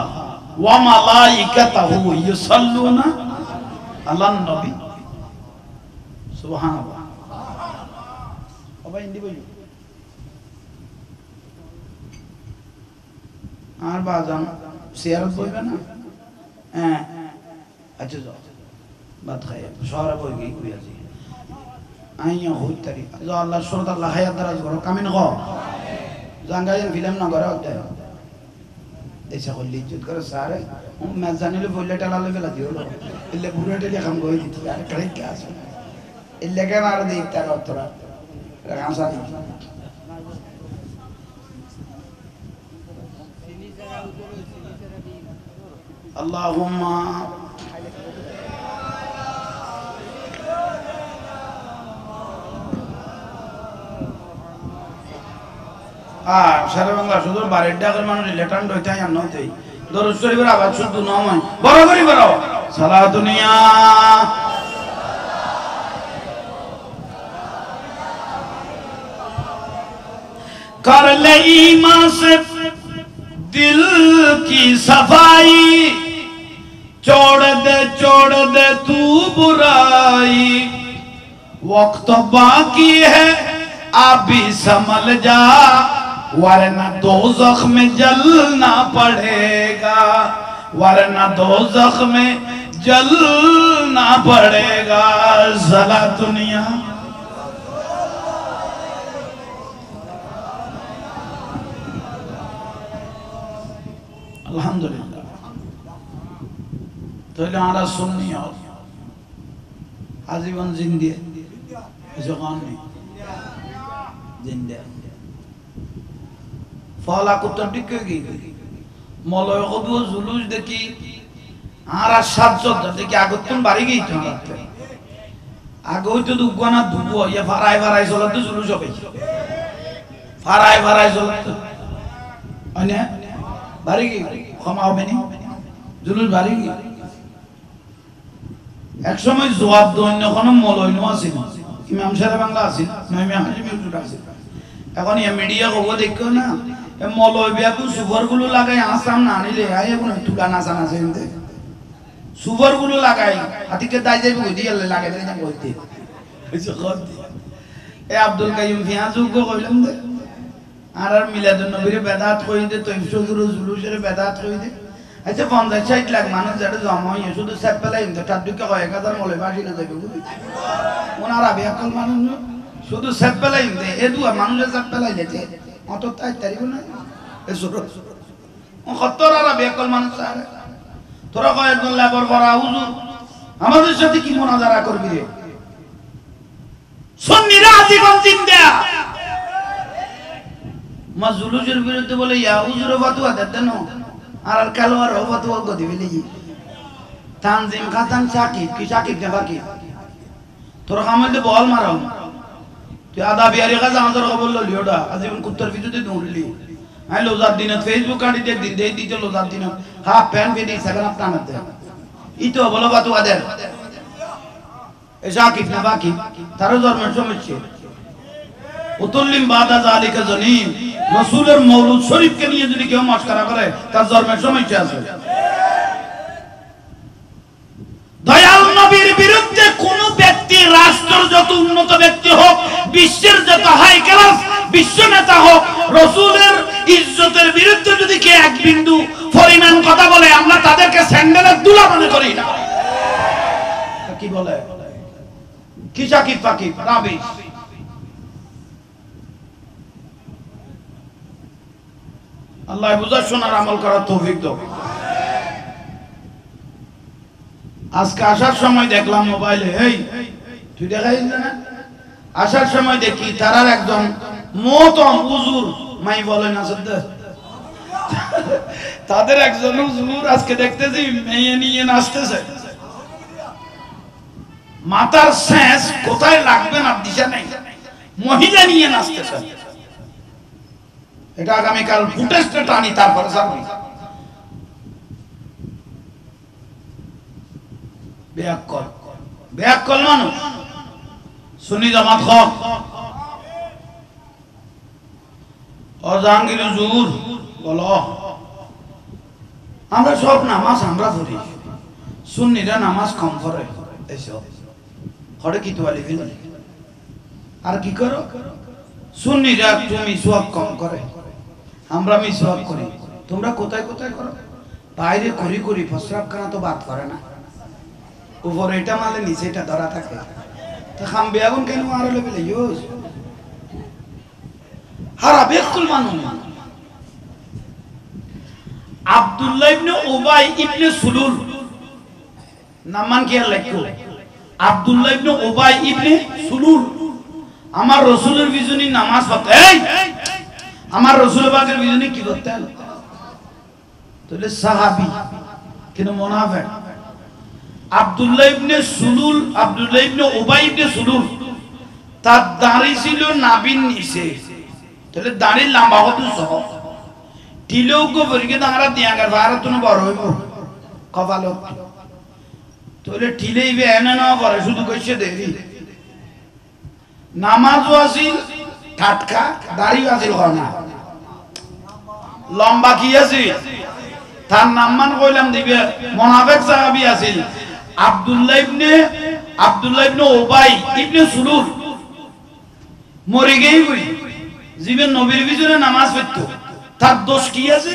ওয়া মালাইকাতাহু ইউসাল্লুনা আলান নবী সুবহানাল্লাহ সবাই দিবই আর বাজান সিয়ারত বলবে না হ্যাঁ আচ্ছা যাও बात है शहर बोल गई कोई ऐसी आइए होई तरी जो अल्लाह सुरत अल्लाह हयात दराज करो कामिन गो जंगायन फिल्म ना करो होते ऐसा को लिज्जत करो सारे मैं जाने ले बोले टला ले बेला दियो इल्ले बुरे टेले काम कोई दी यार करे क्या सो इल्ले के मार दे इतना उतरा काम सा अल्लाहुम्मा সারা বাংলা শুধু বাড়ির ডাকের মানুষ লেটান হইতে আর নতেই দরুদ শরীফের আওয়াজ শুধু নয় বড় করে বড় সালাতুনিয়া कर ले ईमान से दिल की सफाई छोड़ दे तू बुराई, वक्त बाकी है अभी संभल जा, वरना दोज़ख में जलना पड़ेगा, वरना दोज़ख में जलना पड़ेगा। ज़ला दुनिया अल्हम्दुलिल्लाह। तो हमारा सुन्नी और आजीवन जिंदगी ऐसे कौन नहीं जिंदगी फला कुत्ता टिकेगी मौलवी खुद वो जुलूस देखी आरा सात देखी आगे तुम बारी गई तुम लगते आगे वो तो दुगना दुगो ये फराई सोलत तो जुलूस हो गई फराई सोलत अन्य बारी गई खमाओ में नहीं जुलूस बारी गई एक समय जवाब दो अन्य कोनो मौलवी नो आसिन इमाम शेर बांग्ला आसिन मैं हाजिम হুজুর आसिन এখন এই মিডিয়া কো দেখো না এ মৌলবি আপু সুপার গুলো লাগাই আসাম না নিলে আই এখন তুলা না জানা সেনতে সুপার গুলো লাগাই হাতিকে দাই যাইবে কই দিয়ে লাগাই দেন জান কইতে এসে খদ এ আব্দুল কাইয়ুম ফিয়াজু কো কইলাম দে আর মিলাদুন নবীর বেদাত কই দে তো ইফসুজুর জুলুসের বেদাত কই দে আচ্ছা 50-60 লাখ মানুষ যারা জমা হয়ে শুধু সেপেলাই ইনতে টাদুকে কয় 1000 মৌলবি বাসি না যাবে বুঝি ওনারা বেয়াকল মানুষ শুধু সেপেলাই ইনতে এ দুয়া মানুষের সেপেলাই যেতে অত তাই তারিখ না এ সুর ও খতরারা বেয়াকল মানুষ আর তোরা কয় একজন লেবার করা হুজুর আমাদের সাথে কি মুনাজারা করবি রে সুন্নিরা জীবন জিন্দা মাজলুজের বিরুদ্ধে বলে ইয়া হুজুর ফাতোয়া দেন আর কালোয়ার ফাতোয়া গদি বলি তানজিম খাতান সাকিব কি সাকিব কে বাকি তোরা আমাদের বল মারো তুই আদা বিয়ারি কাজ আমাদের খবর ললি ওটা আজীবন কুত্তার ভিতরে দৌড়লি আই লোজার দিন ফেসবুক কাটি দেখ দিন দেই দিতে লোজার দিন হাফ প্যান্ট বেদি সেভেন আপ টানাতে ইতো বলো ফাতোয়া দে এ সাকিব না বাকি তারও জন্মের সমস্যা উতুল্লিম বাদা যালিকা জানিম রাসূলের মওলুদ শরীফকে নিয়ে যদি কেউ মশকরা করে তার জন্মের সমস্যা আছে দয়াল নবীর বিরুদ্ধে কোন ব্যক্তি রাষ্ট্রের যত উন্নত ব্যক্তি হোক বিশ্বের যত হাই ক্লাস বিশ্ব নেতা হোক রাসূলের ইজ্জতের বিরুদ্ধে যদি কে এক বিন্দু পরিমাণ কথা বলে আমরা তাদেরকে স্যান্ডেলের দুলা মনে করি না কি বলে কি সাকিব ফাকিব রাবি আল্লাহ বুঝা শোনার আমল করার তৌফিক দাও আজকে আসার সময় দেখলাম মোবাইলে এই তুই দেখাই না আসার সময় দেখি তারার একজন মোহতম হুজুর মাই বলে না সদ্দা তাদের একজন হুজুর আজকে দেখতেছি মেয়ে নিয়ে নাচতেছে মাথার শেষ কোথায় লাগবে না দিশা নাই মহিলা নিয়ে নাচতেছে এটা আগামীকাল ফুটেজটা টানি তারপরে সামনে বেয়াক্কল মানুষ সুন্নি জামাত হক ও জাহাঙ্গীর হুজুর বলো আমরা সব নামাজ আমরা পড়ি সুন্নিরা নামাজ কম পড়ে এসব হরে কি তোয়ালি ফিল আর কি করো সুন্নিরা তুমি মিসওয়াক কম করে আমরা মিসওয়াক করি তোমরা কোথায় কোথায় করো বাইরে করি করি প্রস্রাব খানা তো বাদ করে না উপরে এটা মালে নিচে এটা ধরা থাকে তো খামবে আগুন কেন আর লেভেলে ইউজ হারা বেকুল মানুষ আব্দুল্লাহ ইবনে উবাই ইবনে সুলুল নামান কি লেখো আব্দুল্লাহ ইবনে উবাই ইবনে সুলুল আমার রাসূলের বিজনি নামাজ পড়তে এই আমার রাসূল পাকের বিজনি কি করতেন তাহলে সাহাবী কেন মুনাফিক আব্দুল্লাহ ইবনে সুলুল আব্দুল্লাহ ইবনে উবাই ইবনে সুলুল তার দাড়ি ছিল নাভির নিচে তাহলে দাড়ি লম্বা হতো সহ টিলেও গো বর্গে দাঁড়া দিয়াগার ভারতন বড় হইব কপাল তাহলে টিলেই বে এনে না করে শুধু কইছে দেরি নামাজও আছিল টাটকা দাড়িও আছিল না লম্বা কি আছে তার নাম মান কইলাম দিবে মুনাফিক সাহাবী আছিল আব্দুল্লাহ ইবনে উবাই ইবনে সুলুল মরে গেই কই জীবন নবীর পিছনে নামাজ পড়তো তার দোষ কি আছে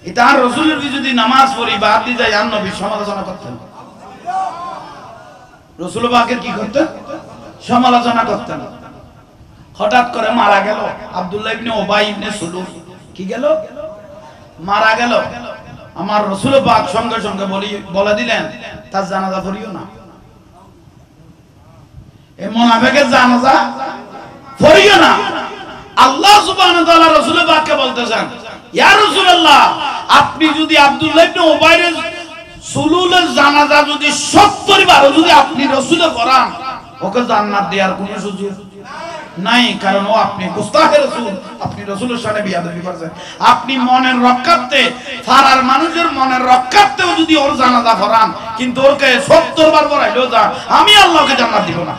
এটা রাসূলের যদি নামাজ পড়ি বাদ দি যায় আর নবী সমালোচনা করতেন রাসূল পাকের কি করতেন সমালোচনা করতেন হঠাৎ করে মারা গেল আব্দুল্লাহ ইবনে উবাই ইবনে সুলুল কি গেল মারা গেল আমার রাসূল পাক সঙ্গে সঙ্গে বলে দিলেন তার জানাজা পড়িও না এই মুনাফিকের জানাজা পড়িও না আল্লাহ সুবহানাহু ওয়া তাআলা রাসূল পাককে বলতেছেন ইয়া রাসূলুল্লাহ আপনি যদি আব্দুল্লাহ ইবনে উবাইর সুলুলের জানাজা যদি 70 বার যদি আপনি রাসূলে পড়ান ওকে জান্নাত দেওয়ার কোনো সুযোগ নাই কারণ ও আপনি গুস্তাখে রাসূল আপনি রাসূলের সাথে বিয়াদবি করেছেন আপনি মনের রক্ষার্থে ফারার মানুষের মনের রক্ষার্থেও যদি ওর জানাজা পড়ান কিন্তু ওকে 70 বার পড়াইলেও যা আমি আল্লাহকে জান্নাত দিব না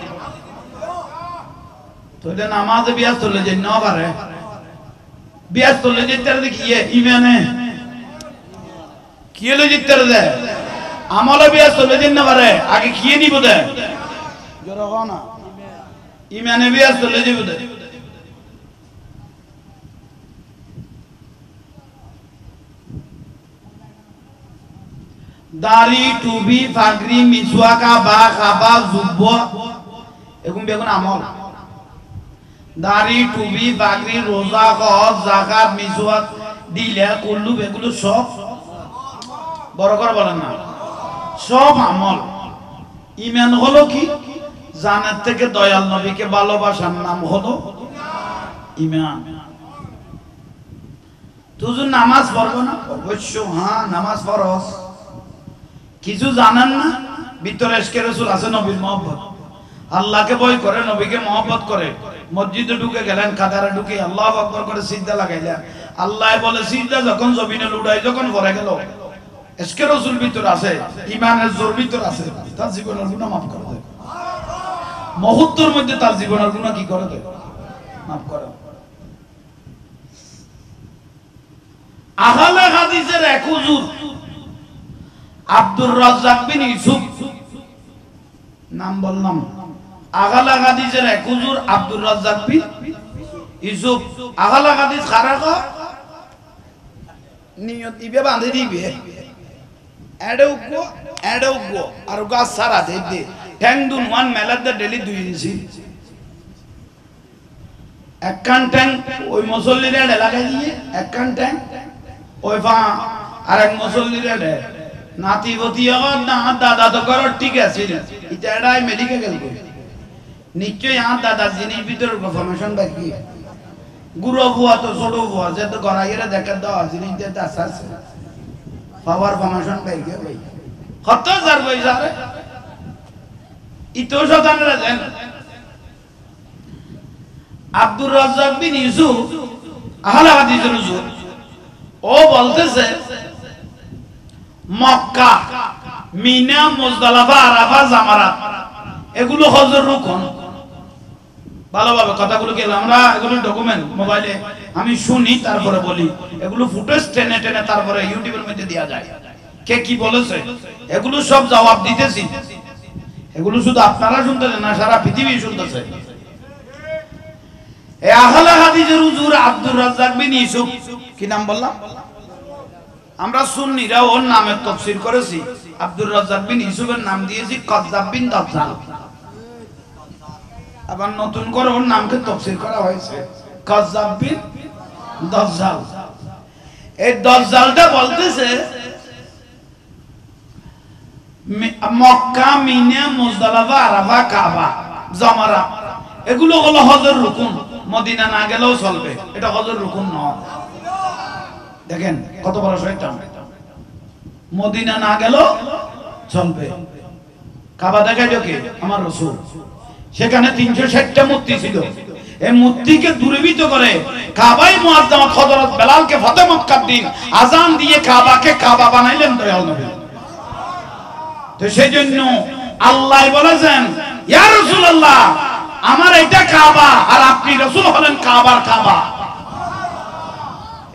তো এটা নামাজে বিয়াস চলে যায় না পারে বিয়াস চলে যেতে দেখি ইমানে কি হলো জিততে দে আমলে বিয়াস চলে যায় না পারে আগে খেয়ে নিব দে জোরা কও না ইমানে বিয়াস চলে যাব দে দাড়ি টুপি ফাগরি মিসওয়াকা বা খাবা জুব্ব এগুলো বেগুন আমল দাড়ি টুপি ফাগরি রোজা হজ যাকাত মিসওয়াক দিলে কুল্লু এগুলো সব বড় করে বলেন না সব আমল ঈমান হলো কি জান্নাত থেকে দয়াল নবীকে ভালোবাসার নাম হলো ঈমান তুই নামাজ পড়বো না অবশ্য হ্যাঁ নামাজ ফরজ কিছু জানেন না ভিতরে ইশকে রাসূল আছে নবীর মহব্বত আল্লাহকে ভয় করে নবীকে মহব্বত করে মসজিদে ঢুকে গেলেন কাতারে ঢুকে আল্লাহু আকবার করে সিজদা লাগাইলেন আল্লাহ বলে সিজদা যখন জমিনে লুড়াই যখন পড়ে গেল ইশকে রাসূল ভিতর আছে ঈমানের জোর ভিতর আছে তার জীবনের গুনাহ maaf করে দেয় মুহূর্তের মধ্যে তার জীবনের গুনাহ কি করে দেয় maaf করে আহলে হাদিসের এক হুজুর আব্দুর রাজ্জাক বিন ইউসুফ নাম বললাম আহলে হাদিসের এক হুজুর আব্দুর রাজ্জাক বিন ইউসুফ আহলে হাদিস খারাকা নিয়ত ইবে বাঁধে দিবে এডো আর গাছ সারা দে ঠ্যাং দুন ওয়ান মেলার দা ডেলি 2 ইঞ্চি একখান ট্যাং ওই মুসল্লিরা লাগাই দিয়ে একখান ট্যাং ওই ফা আর এক মুসল্লিরা নাতি বতিয়া না দাদা তো করো ঠিক আছে এটা এটাই মেডিকেল গেল নিশ্চয়ই আর দাদা জিনিস ভিতরে ইনফরমেশন বাকি গুরু বুয়া তো ছোট বুয়া যে তো গড়াইরা দেখা দাও জিনিস দিতে আছে পাওয়ার ফরমেশন বাকি ভাই কত হাজার পয়সা রে ইতো শতানরা দেন আব্দুর রাজ্জাক বিন ইউসুফ আহলে হাদিসের হুজুর ও বলতেছে মক্কা মিনা মুজদালিফা আরাফা জামারাত এগুলো হজের রুকন ভালোভাবে কথাগুলো কি আমরা এগুলো ডকুমেন্ট মোবাইলে আমি শুনি তারপরে বলি এগুলো ফুটেজ টেনে টেনে তারপরে ইউটিউবের মধ্যে দেয়া যায় কে কি বলেছে এগুলো সব জবাব দিতেছি এগুলো শুধু আপনারা শুনতেছেন না সারা পৃথিবী শুনতেছে এই আহলে হাদিসের হুজুর আব্দুর রাজ্জাক বিন ইউসুফ কি নাম বললাম আমরা সুন্নিরা ওর নামের তাফসীর করেছি আব্দুর রাজ্জাক বিন ইউসুফের নাম দিয়েছি কাযযাব বিন দাজ্জাল আবার নতুন করে ওর নামকে তাফসীর করা হয়েছে কাযযাব বিন দাজ্জাল এই দাজ্জালটা বলতেছে মক্কা মিনা মুজদালিফা আরাফা কাবা জামারা এগুলো হলো হজের রুকুন মদিনা না গেলেও চলবে এটা হজের রুকুন নয় দেখেন কত বড় শয়তান মদিনা না গেলেও চলবে কাবা দেখাইলো কে আমার রাসূল সেখানে 360টা মূর্তি ছিল এই মূর্তিকে দূরীভূত করে কাবাই মুআজ্জামাত হযরত বেলালকে ফতে মক্কার দিন আযান দিয়ে কাবাকে কাবা বানাইলেন দয়াল নবী তো সেজন্য আল্লাহ বলেছেন ইয়া রাসূলুল্লাহ আমার এটা কাবা আর আপনি রাসূল হলেন কাবার কাবা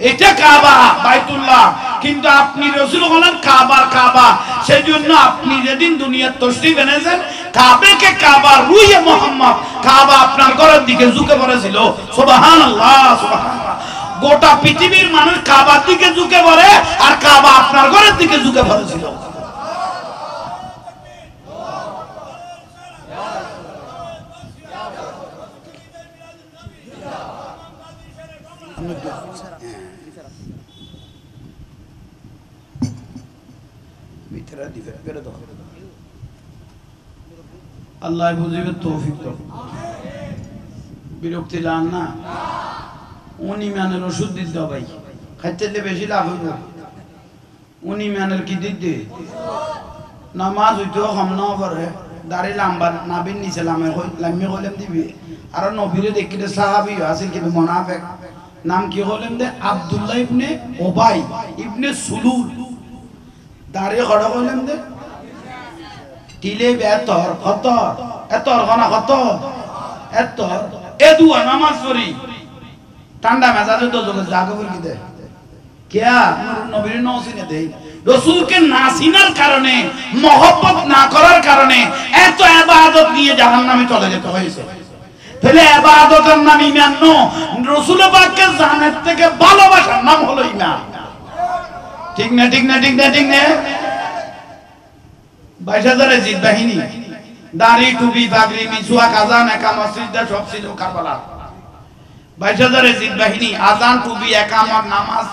এটা কাবা বাইতুল্লাহ কিন্তু আপনি রাসূল হলেন কাবার কাবা। সেজন্য আপনি যেদিন দুনিয়ার তশরিফ এনেছেন কাবাকে কাবা রুয়ে মুহাম্মদ কাবা আপনার ঘরের দিকে ঝুঁকে পড়েছিল। সুবহানাল্লাহ সুবহানাল্লাহ। গোটা পৃথিবীর মানুষ কাবার দিকে ঝুঁকে পড়ে আর কাবা আপনার ঘরের দিকে ঝুঁকে পড়েছিল। আল্লাহ বুঝিবে তৌফিক দাও। বিরক্তি লান না ইমানের ওষুধ দিতে ভাই, খাইতে বেশি লাভ হইব। ইমানের কি দিতে নামাজ হইতো কম না পারে, দাড়ি লাম্বা নাবির নিচে লাম্মি হলেম দিবি। আর নবীরে দেখিলে সাহাবী আছিল কিন্তু মুনাফিক। নাম কি হলেন দে আব্দুল্লাহ ইবনে উবাই ইবনে সুলুল। দাড়ি খড়া হলেন দে টিলে বেতর কত এতর গনা কত এতর এদুয়া নামাজ পড়ি ঠান্ডা মেজাজে তো জলে জাগবর কি দে কিয়া নবীর নসিনে দেই। রাসূলকে না চিনার কারণে মহব্বত না করার কারণে এত ইবাদত নিয়ে জাহান্নামে চলে যেতে হয়েছে। তাহলে ইবাদতের নাম ঈমান ন, রাসূল পাককে জানের থেকে ভালোবাসার নাম হলো ঈমান। ঠিক না ঠিক না ঠিক না ঠিক না। 22,000 জিদ বাহিনী, দাড়ি টুপি পাগড়ি মিছুয়া আযান একামত সিজদা সব ছিল কারবালা। 22,000 জিদ বাহিনী, আযান টুপি একামত নামাজ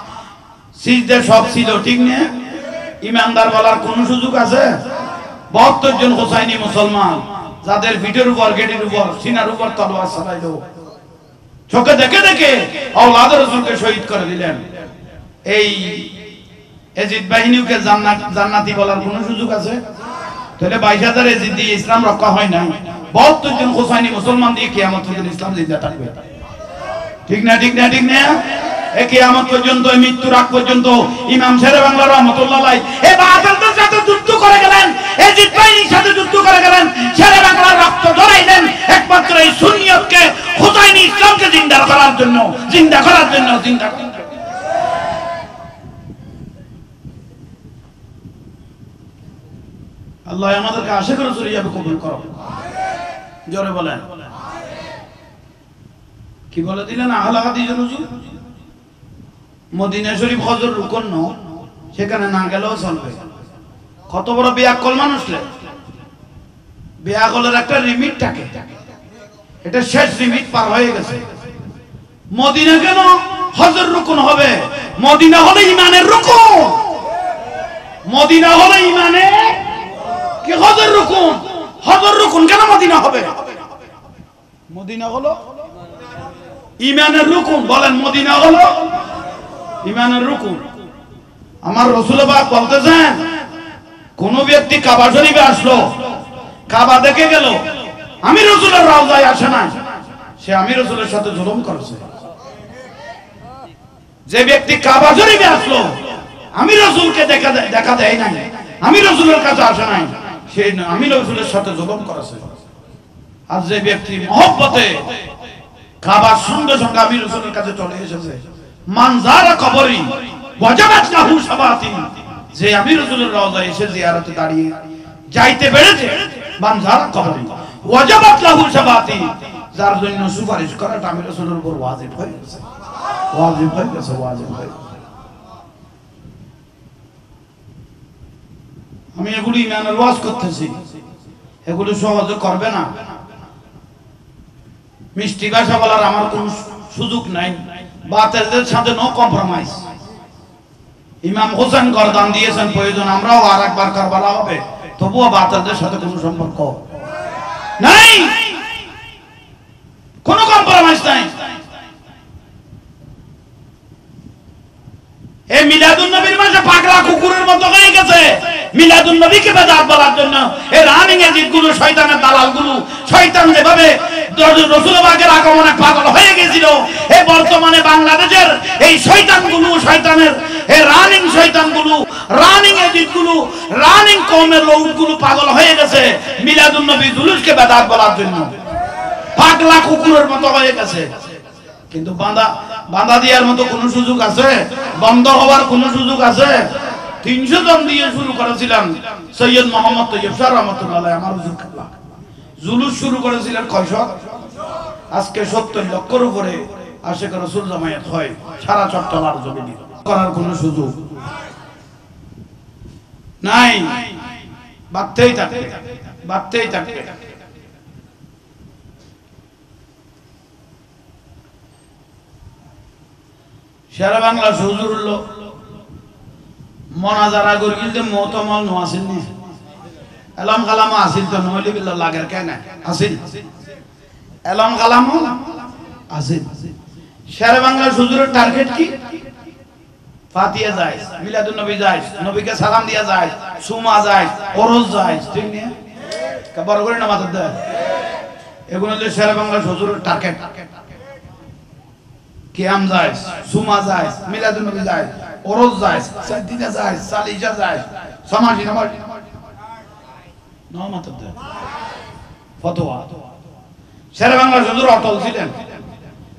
সিজদা সব ছিল। ঠিক না? ইমানদার বলার কোন সুযোগ আছে? 72 জন হোসাইনি মুসলমান যাদের পিঠের উপর গেটের উপর সিনার উপর তলোয়ার চালাইলো, চোখে দেখে দেখে আওলাদ রাসূলকে শহীদ করে দিলেন। এই এজিদ বাহিনীকে জান্নাতি বলার কোন সুযোগ আছে? তাহলে 22,000 এজিদ দিয়ে ইসলাম রক্ষা হয় না। 72 জন হোসাইনি মুসলমান দিয়ে কিয়ামত পর্যন্ত ইসলাম জিন্দা থাকবে। ঠিক না ঠিক না ঠিক না। এই কিয়ামত পর্যন্ত, মৃত্যুর আগ পর্যন্ত ইমাম শেরে বাংলা রাহমাতুল্লাহ আলাইহি এই বাতিলদের সাথে যুদ্ধ করে গেলেন, এজিদ বাহিনীর সাথে যুদ্ধ করে গেলেন, শেরে বাংলার রক্ত ঝরাইলেন একমাত্র এই সুন্নিয়তকে হোসাইনি ইসলামকে জিন্দা করার জন্য, জিন্দা করার জন্য, জিন্দা করার জন্য। আল্লাহ আমাদেরকে আশিক রাসূল হিসেবে কবুল করো। জোরে বলেন। কি বলে দিলেন আহলে হাদিস হুজুর? মদিনা শরীফ হজর রুকন ন, সেখানে না গেলেও চলবে। কত বড় বেয়াক্কল মানুষ রে। বেয়াক্কলের একটা লিমিট থাকে, এটা শেষ লিমিট পার হয়ে গেছে। মদিনা কেন হজর রুকন হবে? মদিনা হলো ঈমানের রুকন। মদিনা হলো ঈমানের কি হজর রুকুন? হজর রুকুন কেন মদিনা হবে? মদিনা হলো ঈমানের রুকুন। বলেন মদিনা হলো ঈমানের রুকুন। আমার রাসূল পাক বলতেছেন, কোন ব্যক্তি কাবা শরীফে আসলো, কাবা দেখে গেল, আমি রাসূলের রওজায় আসে না, সে আমি রাসূলের সাথে জুলুম করেছে। যে ব্যক্তি কাবা শরীফে আসলো, আমি রাসূলকে দেখা দেয় নাই, আমি রাসূলের কাছে আসে নাই, সে আমি রাসূলের সাথে জুলুম করেছে। আর যে ব্যক্তি মহব্বতে কাবার সঙ্গে সঙ্গে আমি রাসূলের কাছে চলে এসেছে, মান যারা কবরি ওয়াজাবাত লাহু শাফাআতি, যে আমি রাসূলের রওজায় এসে জিয়ারতে দাঁড়িয়ে যাইতে পেরেছে, মান যারা কবরি ওয়াজাবাত লাহু শাফাআতি, যার জন্য সুপারিশ করাটা আমি রাসূলের উপর ওয়াজিব হয়ে গেছে। ওয়াজিব হয়ে গেছে, ওয়াজিব হয়ে গেছে। আমি এগুলো ঈমানের ওয়াজ করতেছি, এগুলো সহজে করবে না। মিষ্টি ভাষা বলার আমার কোনো সুযোগ নাই। বাতিলদের সাথে নো কম্প্রোমাইজ। ইমাম হোসেন গর্দান দিয়েছেন, প্রয়োজন আমরাও আরেকবার কারবালা হবে, তবুও বাতিলদের সাথে কোনো সম্পর্ক নাই, কোনো কম্প্রোমাইজ নাই। এই মিলাদুন নবীর মাঝে পাগলা কুকুরের মতো হয়ে গেছে। মিলাদুন নবীকে বেদাত বলার জন্য এই রানিং এজিদগুলো, শয়তানের দালালগুলো, শয়তান যেভাবে রাসূল পাকের আগমনে পাগল হয়ে গিয়েছিল, এই বর্তমানে বাংলাদেশের এই শয়তানগুলো, শয়তানের এই রানিং শয়তানগুলো, রানিং এজিদগুলো, রানিং কওমের লোকগুলো পাগল হয়ে গেছে মিলাদুন নবী জুলুসকে বেদাত বলার জন্য। পাগলা কুকুরের মতো হয়ে গেছে। কিন্তু বাঁধা দেওয়ার মতো কোনো সুযোগ আছে? বন্ধ হওয়ার কোনো সুযোগ আছে? 300 জন দিয়ে শুরু করেছিলাম সৈয়দ মোহাম্মদ তৈয়ব শাহ রহমাতুল্লাহ আলাইহি, আমার হুজুর কেবলা। জুলুস শুরু করেছিলেন কয়শো? আজকে 70 লক্ষের উপরে আশিক রাসূল জামায়াত হয় সারা চট্টগ্রাম জমিনে। করার কোনো সুযোগ নাই, বাড়তেই থাকে, বাড়তেই থাকে। শেরে বাংলা হুজুর মনাজারা করি কিন্তু মোতমল নো আসিল নি, এলম কালাম আসিল তো নইলে বিল্লাহ লাগের কেন আসিল, এলম কালাম আসিল। শেরে বাংলা হুজুরের টার্গেট কি? ফাতিহা যায়, মিলাদুন নবী যায়, নবীকে সালাম দিয়া যায়, সুমা যায়, ওরস যায়, ঠিক না? বড় করে নামাজ দেয়, এগুলো হচ্ছে শেরে বাংলা হুজুরের টার্গেট। কিয়াম যায়, সুমা যায়, মিলাদুন নবী যায়, ওরস যায়, সাদিনা যায়, সালিজা যায়, সমাজি নামাজ নামাজ দেয়, ফতোয়া। শেরে বাংলা হুজুর অটল ছিলেন।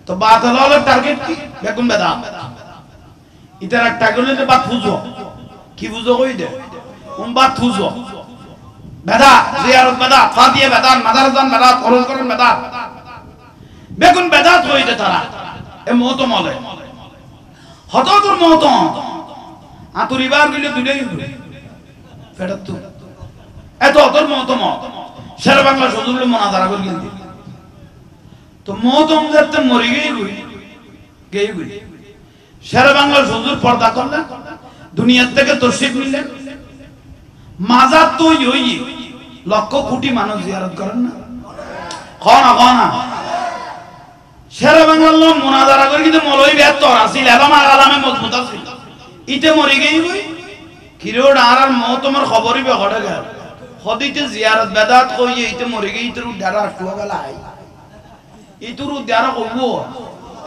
তো বাতিলের টার্গেট কি? বেগুন বেদাত। ইতার একটা করলে বাত ফুজো, কি ফুজো কই দে বাত ফুজো, বেদাত, জিয়ারত বেদাত, ফাতিহা বেদাত, মাদারজান বেদাত, ওরস করেন বেদাত, বেগুন বেদাত কই দে তারা। এ মহতমলে হততর মহতম আতুরিবার গিলে দুইটাই ফেরত তো এত অতর মহতম শেরে বাংলা হুজুর মনাজারা করে গিয়ে তো মহতম যাতে মরে গেই গুই। শেরে বাংলা হুজুর পর্দা করলেন, দুনিয়ার থেকে তশরিফ নিলেন, মাজার তো ওই লক্ষ কোটি মানুষ জিয়ারত করেন না, খানা শেরে বাংলার লোক মোনাজারা করে কিন্তু মলই বেহতর আছিল, এলামা আলামে মজবুত আছিল। ইতে মরি গই গই কিরোড আর মহতমর খবরই বে ঘটে গেল হদিতে জিয়ারত বেদাত কইয়ে ইতে মরি গই ইতর উদ্ধারা আসুয়া গেল আই ইতর উদ্ধারা কইব।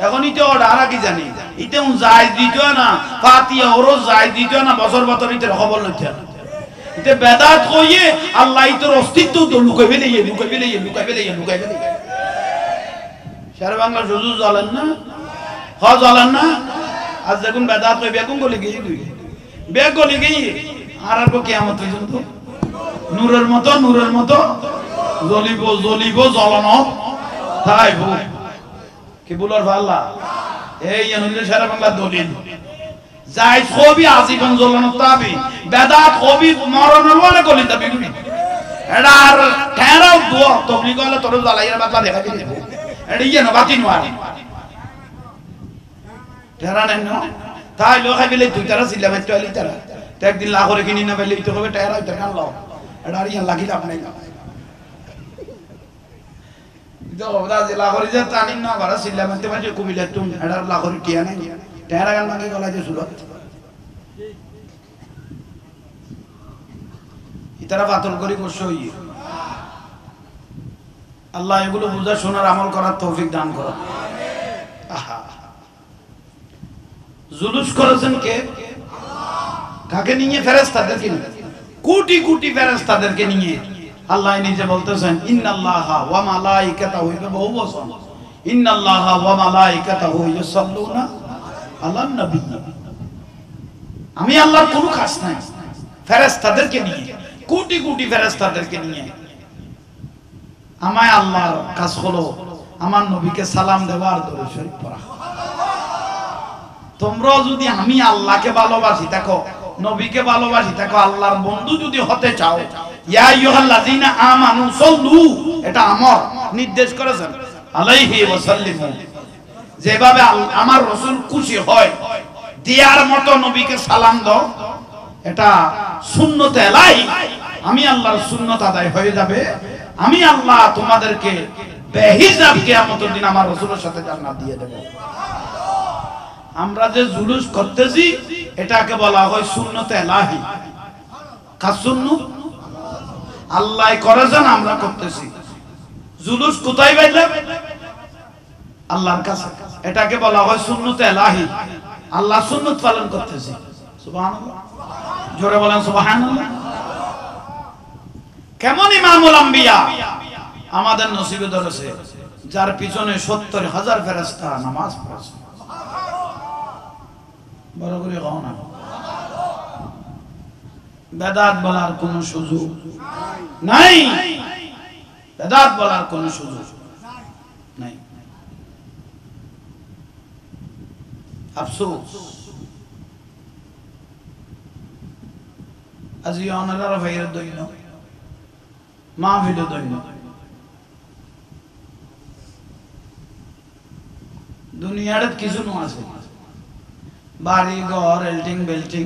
এখন ইতে অর্ডার কি জানি ইতে যায় দিত না, ফাতিহা ওরস যায় দিত না, বছর বছর ইতে খবর লইতে না। ইতে বেদাত কইয়ে আল্লাহ ইতর অস্তিত্ব তো লুকাইবে লইয়ে লুকাইবে লইয়ে লুকাইবে লইয়ে লুকাইবে লইয়ে। শেরে বাংলা হুজুর জ্বলেন না, হ জ্বলেন না। আজ দেখুন বেদাত কই বেগুন গলি গিয়ে দুই বেগ গলি গিয়ে আর কিয়ামত পর্যন্ত নূরের মতো জ্বলিব জ্বলিব জ্বলন থাইব। কি বলার আল্লাহ এই হইলে শেরে বাংলা দলিল যাই কবি আজীবন জ্বলন তাবি বেদাত কবি মরণের বলে গলি দাবি এটা আর ঠেরাও দোয়া তবলি গলে তোর জ্বালাইয়ের বাতলা দেখা দিলে এটা ইয়ে না বাতি নোয়ার ঠেরা নেন না তাই লোক খাইলে তুই তারা ছিলাম একটু আলি তারা তো একদিন লাহরে কিনি না পেলে তো হবে ঠেরা হইতে কান লাও এটা আর ইয়া লাগিল আপনার লাহরি যে টানি না ঘরে ছিলাম এতে মাঝে কবিলে তুমি এটা লাহরি টিয়া নাই ঠেরা গান লাগে গলা যে সুরত ইতারা বাতল করি বসে হইয়ে আল্লাহ এগুলো বুঝা শোনার আমল করার তৌফিক দান করো। জুলুস করেছেন কে? কাকে নিয়ে? ফেরেশতাদেরকে নিয়ে, কোটি কোটি ফেরেশতাদেরকে নিয়ে। আল্লাহ নিজে বলতেছেন ইন্নাল্লাহা ওয়া মালাইকাতাহু, বহু বচন, ইন্নাল্লাহা ওয়া মালাইকাতাহু ইউসাল্লুনা আলান নবী। আমি আল্লাহর কোনো কাজ নাই, ফেরেশতাদেরকে নিয়ে, কোটি কোটি ফেরেশতাদেরকে নিয়ে আমায় আল্লাহর কাজ হলো আমার নবীকে সালাম দেওয়ার দরুদ শরীফ পড়া। তোমরা যদি আমি আল্লাহকে ভালোবাসি থাকো, নবীকে ভালোবাসি থাকো, আল্লাহর বন্ধু যদি হতে চাও, ইয়া আইয়ুহাল্লাযীনা আমানু সাল্লু, এটা আমর নির্দেশ করেছেন, আলাইহি ওয়া সাল্লিমু, যেভাবে আমার রাসূল খুশি হয় দেয়ার মতো নবীকে সালাম দাও। এটা সুন্নত এলাহি, আমি আল্লাহর সুন্নত আদায় হয়ে যাবে। আমি আল্লাহ তোমাদেরকে বেহিসাব কিয়ামতের দিন আমার রাসূলের সাথে জান্নাত দিয়ে দেব। আমরা যে জুলুস করতেছি এটাকে বলা হয় সুন্নত এলাহি। কার সুন্নত? আল্লাহ করেছেন, আমরা করতেছি। জুলুস কোথায় পাইলাম? আল্লাহর কাছে। এটাকে বলা হয় সুন্নত এলাহি। আল্লাহ সুন্নত পালন করতেছি। সুবহানাল্লাহ, জোরে বলেন সুবহানাল্লাহ। কেমন ইমামুল আম্বিয়া আমাদের নসিবে ধরেছে, যার পিছনে 70,000 ফেরেশতা নামাজ পড়ছে। বড় করে কও না। বেদাত বলার কোন সুযোগ নাই, বেদাত বলার কোন সুযোগ নাই। আফসোস আজি অনারা ভাইয়ের দইন মাহফিল দইন দুনিয়ার কিছু নো আছে, বাড়ি ঘর এল্টিং বেল্টিং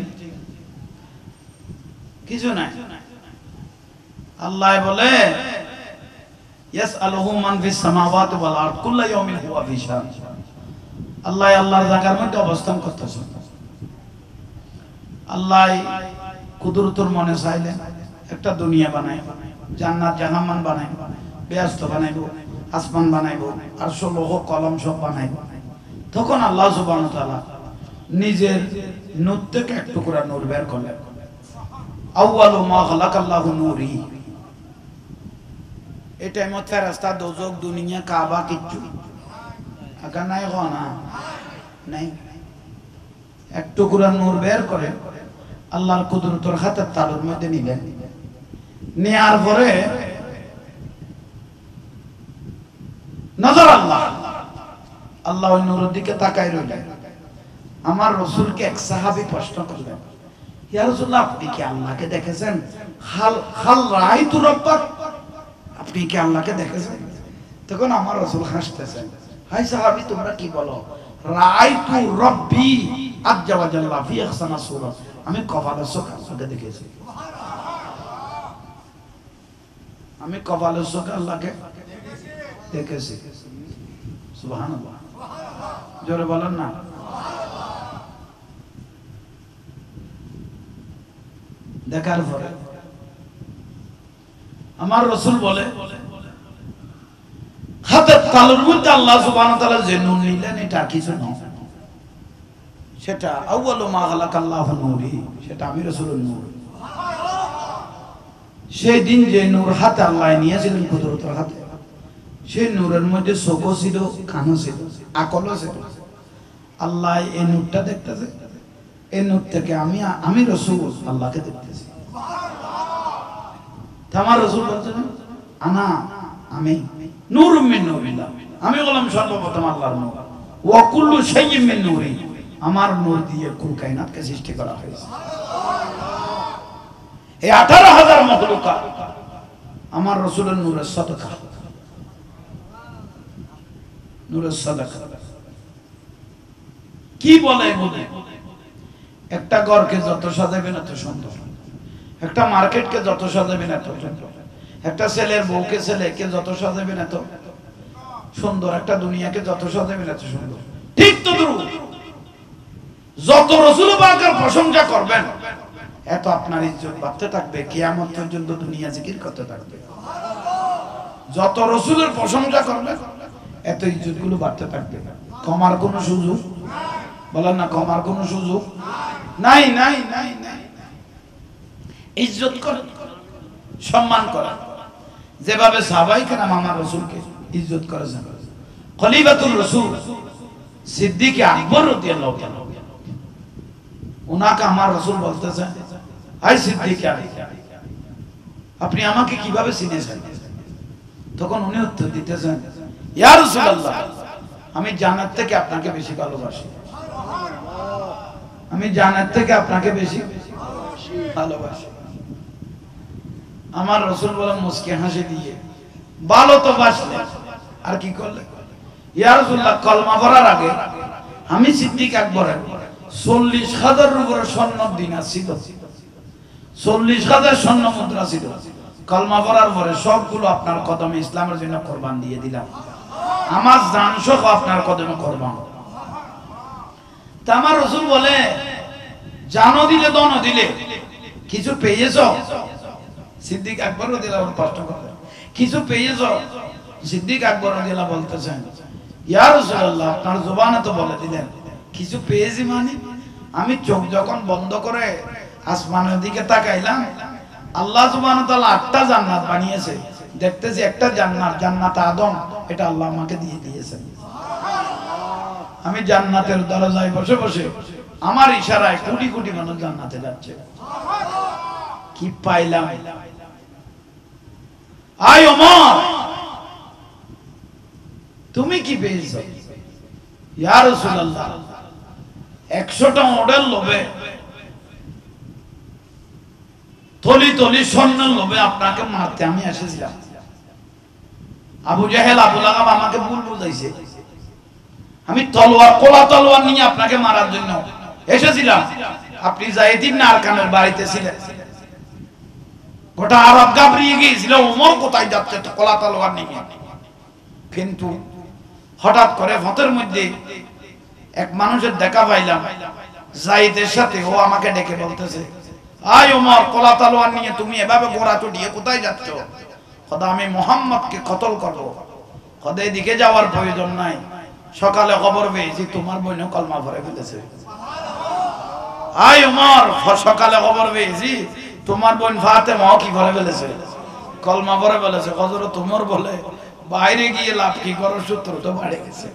কিছু নাই। আল্লাহ বলে ইয়াসআলুহু মান ফিস সামাওয়াতি ওয়াল আরদ কুল্লু ইয়াউমিন হুয়া ফি শান। আল্লাহ আল্লাহর জায়গার মধ্যে অবস্থান করতেছে। আল্লাহ কুদরতুর মনে চাইলেন একটা দুনিয়া বানায়, জান্নাত জাহান্নাম বানায়, বেহেশত বানাইব, আসমান বানাইব, আরশ লৌহ কলম সব বানাইব। তখন আল্লাহ সুবহানাহু ওয়া তাআলা নিজের নূর থেকে এক টুকরা নূর বের করলেন। আউয়ালু মা খালাকাল্লাহু নূরি। এটা মত ফেরেশতা দোজক দুনিয়া কাবা কিচ্ছু আকা নাই না নাই। এক টুকরা নূর বের করে আল্লাহর কুদরতের হাতের তালুর মধ্যে নিলেন। নেয়ার পরে নজর আল্লাহ আল্লাহ ওই নূরের দিকে তাকায় রইলেন। আমার রাসূলকে এক সাহাবী প্রশ্ন করলেন, ইয়া রাসূলুল্লাহ আপনি কি আল্লাহকে দেখেছেন? হাল রাআইতু রাব্বাক, আপনি কি আল্লাহকে দেখেছেন? তখন আমার রাসূল হাসতেছেন, হাই সাহাবী তোমরা কি বলো? রাআইতু রাব্বি আজ্জা ওয়া জাল্লা ফি আহসানা সূরা, আমি কপালের চোখে আল্লাহকে দেখেছি। আমি কপালের চোখে আল্লাহকে দেখেছি। সুবহানাল্লাহ, জোরে বলেন না। দেখার পরে আমার রাসূল বলে হাতের তালুর মধ্যে আল্লাহ সুবহানাহু ওয়া তাআলা যে নূর নিলেন এটা কিছু নয়, সেটা আউয়ালু মা খালাকাল্লাহু নূরি, সেটা আমি রাসূলের নূর। সেই দিন যে নূর হাতে আল্লাহ নিয়েছিলেন কুদরতের হাতে, সেই নূরের মধ্যে চোখ ছিল, কান ছিল, আকল ছিল। আল্লাহ এই নূরটা দেখতেছে, এই নূর থেকে আমি রাসূল আল্লাহকে দেখতেছি। আমার রাসূল বলছেন আনা আমি নূরুম মিন নূরিল্লাহ, আমি হলাম সর্বপ্রথম আল্লাহর নূর। ওয়া কুল্লু শাইইন মিন নূরি, আমার নূর দিয়ে কুল কায়নাতকে সৃষ্টি করা হয়েছে। এই 18,000 মাখলুকাত আমার রাসূলের নূরের সাদাকা, নূরের সাদাকা। কি বলে বলে একটা ঘরকে যত সাজাবেন এত সুন্দর, একটা মার্কেটকে যত সাজাবেন এত সুন্দর, একটা ছেলের বউকে ছেলেকে যত সাজাবেন এত সুন্দর, একটা দুনিয়াকে যত সাজাবেন এত সুন্দর। ঠিক তো যত রাসূল পাকের প্রশংসা করবেন এত আপনার ইজ্জত বাড়তে থাকবে, কিয়ামত পর্যন্ত দুনিয়া জিকির করতে থাকবে। যত রাসূলের প্রশংসা করবেন এত ইজ্জত গুলো বাড়তে থাকবে। কমার কোনো সুযোগ বলেন না, কমার কোনো সুযোগ নাই নাই নাই নাই। ইজ্জত করেন, সম্মান করেন, যেভাবে সাহাবায়ে কেরাম আমার রাসূলকে ইজ্জত করেছেন। খলিফাতুর রাসূল সিদ্দিক আকবর রাদিয়াল্লাহু তাআলা উনাকে আমার রাসূল বলতেছেন, হাই সিদ্দিক আপনি আমাকে কিভাবে চিনেছেন? তখন উনি উত্তর দিতেছেন, ইয়া রাসূলুল্লাহ আমি জান্নাত থেকে আপনাকে বেশি ভালোবাসি, আমি জান্নাত থেকে আপনাকে বেশি ভালোবাসি। আমার রাসূল বলেন মুস্কি হাসি দিয়ে, ভালো তো বাসলে আর কি করলে? ইয়া রাসূলুল্লাহ কলমা পড়ার আগে আমি সিদ্দিক আকবরের 40,000 উপরে স্বর্ণ দিনার ছিল, 40,000 স্বর্ণ মুদ্রা ছিল। কলমা পড়ার পরে সবগুলো আপনার কদমে ইসলামের জন্য কুরবান দিয়ে দিলাম, আমার জান সহ আপনার কদমে কুরবান। তা আমার রাসূল বলে, জানো দিলে দনো দিলে কিছু পেয়েছো? সিদ্দিক আকবর রাদিয়াল্লাহু আনহু প্রশ্ন করে, কিছু পেয়েছো? সিদ্দিক আকবর রাদিয়াল্লাহু আনহু বলতেছেন, ইয়া রাসূলুল্লাহ আপনার জবানে তো বলে দিলেন কিছু পেয়েছি। মানে আমি চোখ যখন বন্ধ করে আসমানের দিকে তাকাইলাম, আল্লাহ সুবহানাহু ওয়া তাআলা 8টা জান্নাত বানিয়েছে, দেখতেছি একটা জান্নাত, জান্নাত আদম, এটা আল্লাহ আমাকে দিয়ে দিয়েছেন। আমি জান্নাতের দরজায় বসে বসে আমার ইশারায় কোটি কোটি মানুষ জান্নাতে যাচ্ছে। কি পাইলাম? আয় ওমর, তুমি কি পেয়েছো? ইয়া রাসূলুল্লাহ, 100টা মডেল লোভে, তলি তলি স্বর্ণের লোভে আপনাকে মারতে আমি এসেছিলাম। আবু জাহেল, আবু লাহাব আমাকে ভুল বুঝাইছে। আমি তলোয়ার, কোলা তলোয়ার নিয়ে আপনাকে মারার জন্য এসেছিলাম। আপনি যায়েদ ইবনে আরকামের বাড়িতে ছিলেন। গোটা আরব ঘাবড়িয়ে গিয়েছিল, ওমর কোথায় যাচ্ছে কোলা তলোয়ার নিয়ে। কিন্তু হঠাৎ করে ফতের মধ্যে এক মানুষের দেখা পাইলাম যায়েদের সাথে। ও আমাকে ডেকে বলতেছে, আয় ওমর, কোলা তলোয়ার নিয়ে তুমি এভাবে ঘোড়া চড়িয়ে কোথায় যাচ্ছ? খোদা, আমি মুহাম্মদকে কতল করব। খোদা, এদিকে যাওয়ার প্রয়োজন নাই, সকালে খবর পেয়েছি তোমার বোন কলমা পড়ে ফেলেছে। আয় ওমর, সকালে খবর পেয়েছি তোমার বোন ফাতেমা কি করে ফেলেছে, কলমা পড়ে ফেলেছে। হযরত তোমার বলে, বাইরে গিয়ে লাভ কি করো, সূত্র তো বাড়ে গেছে।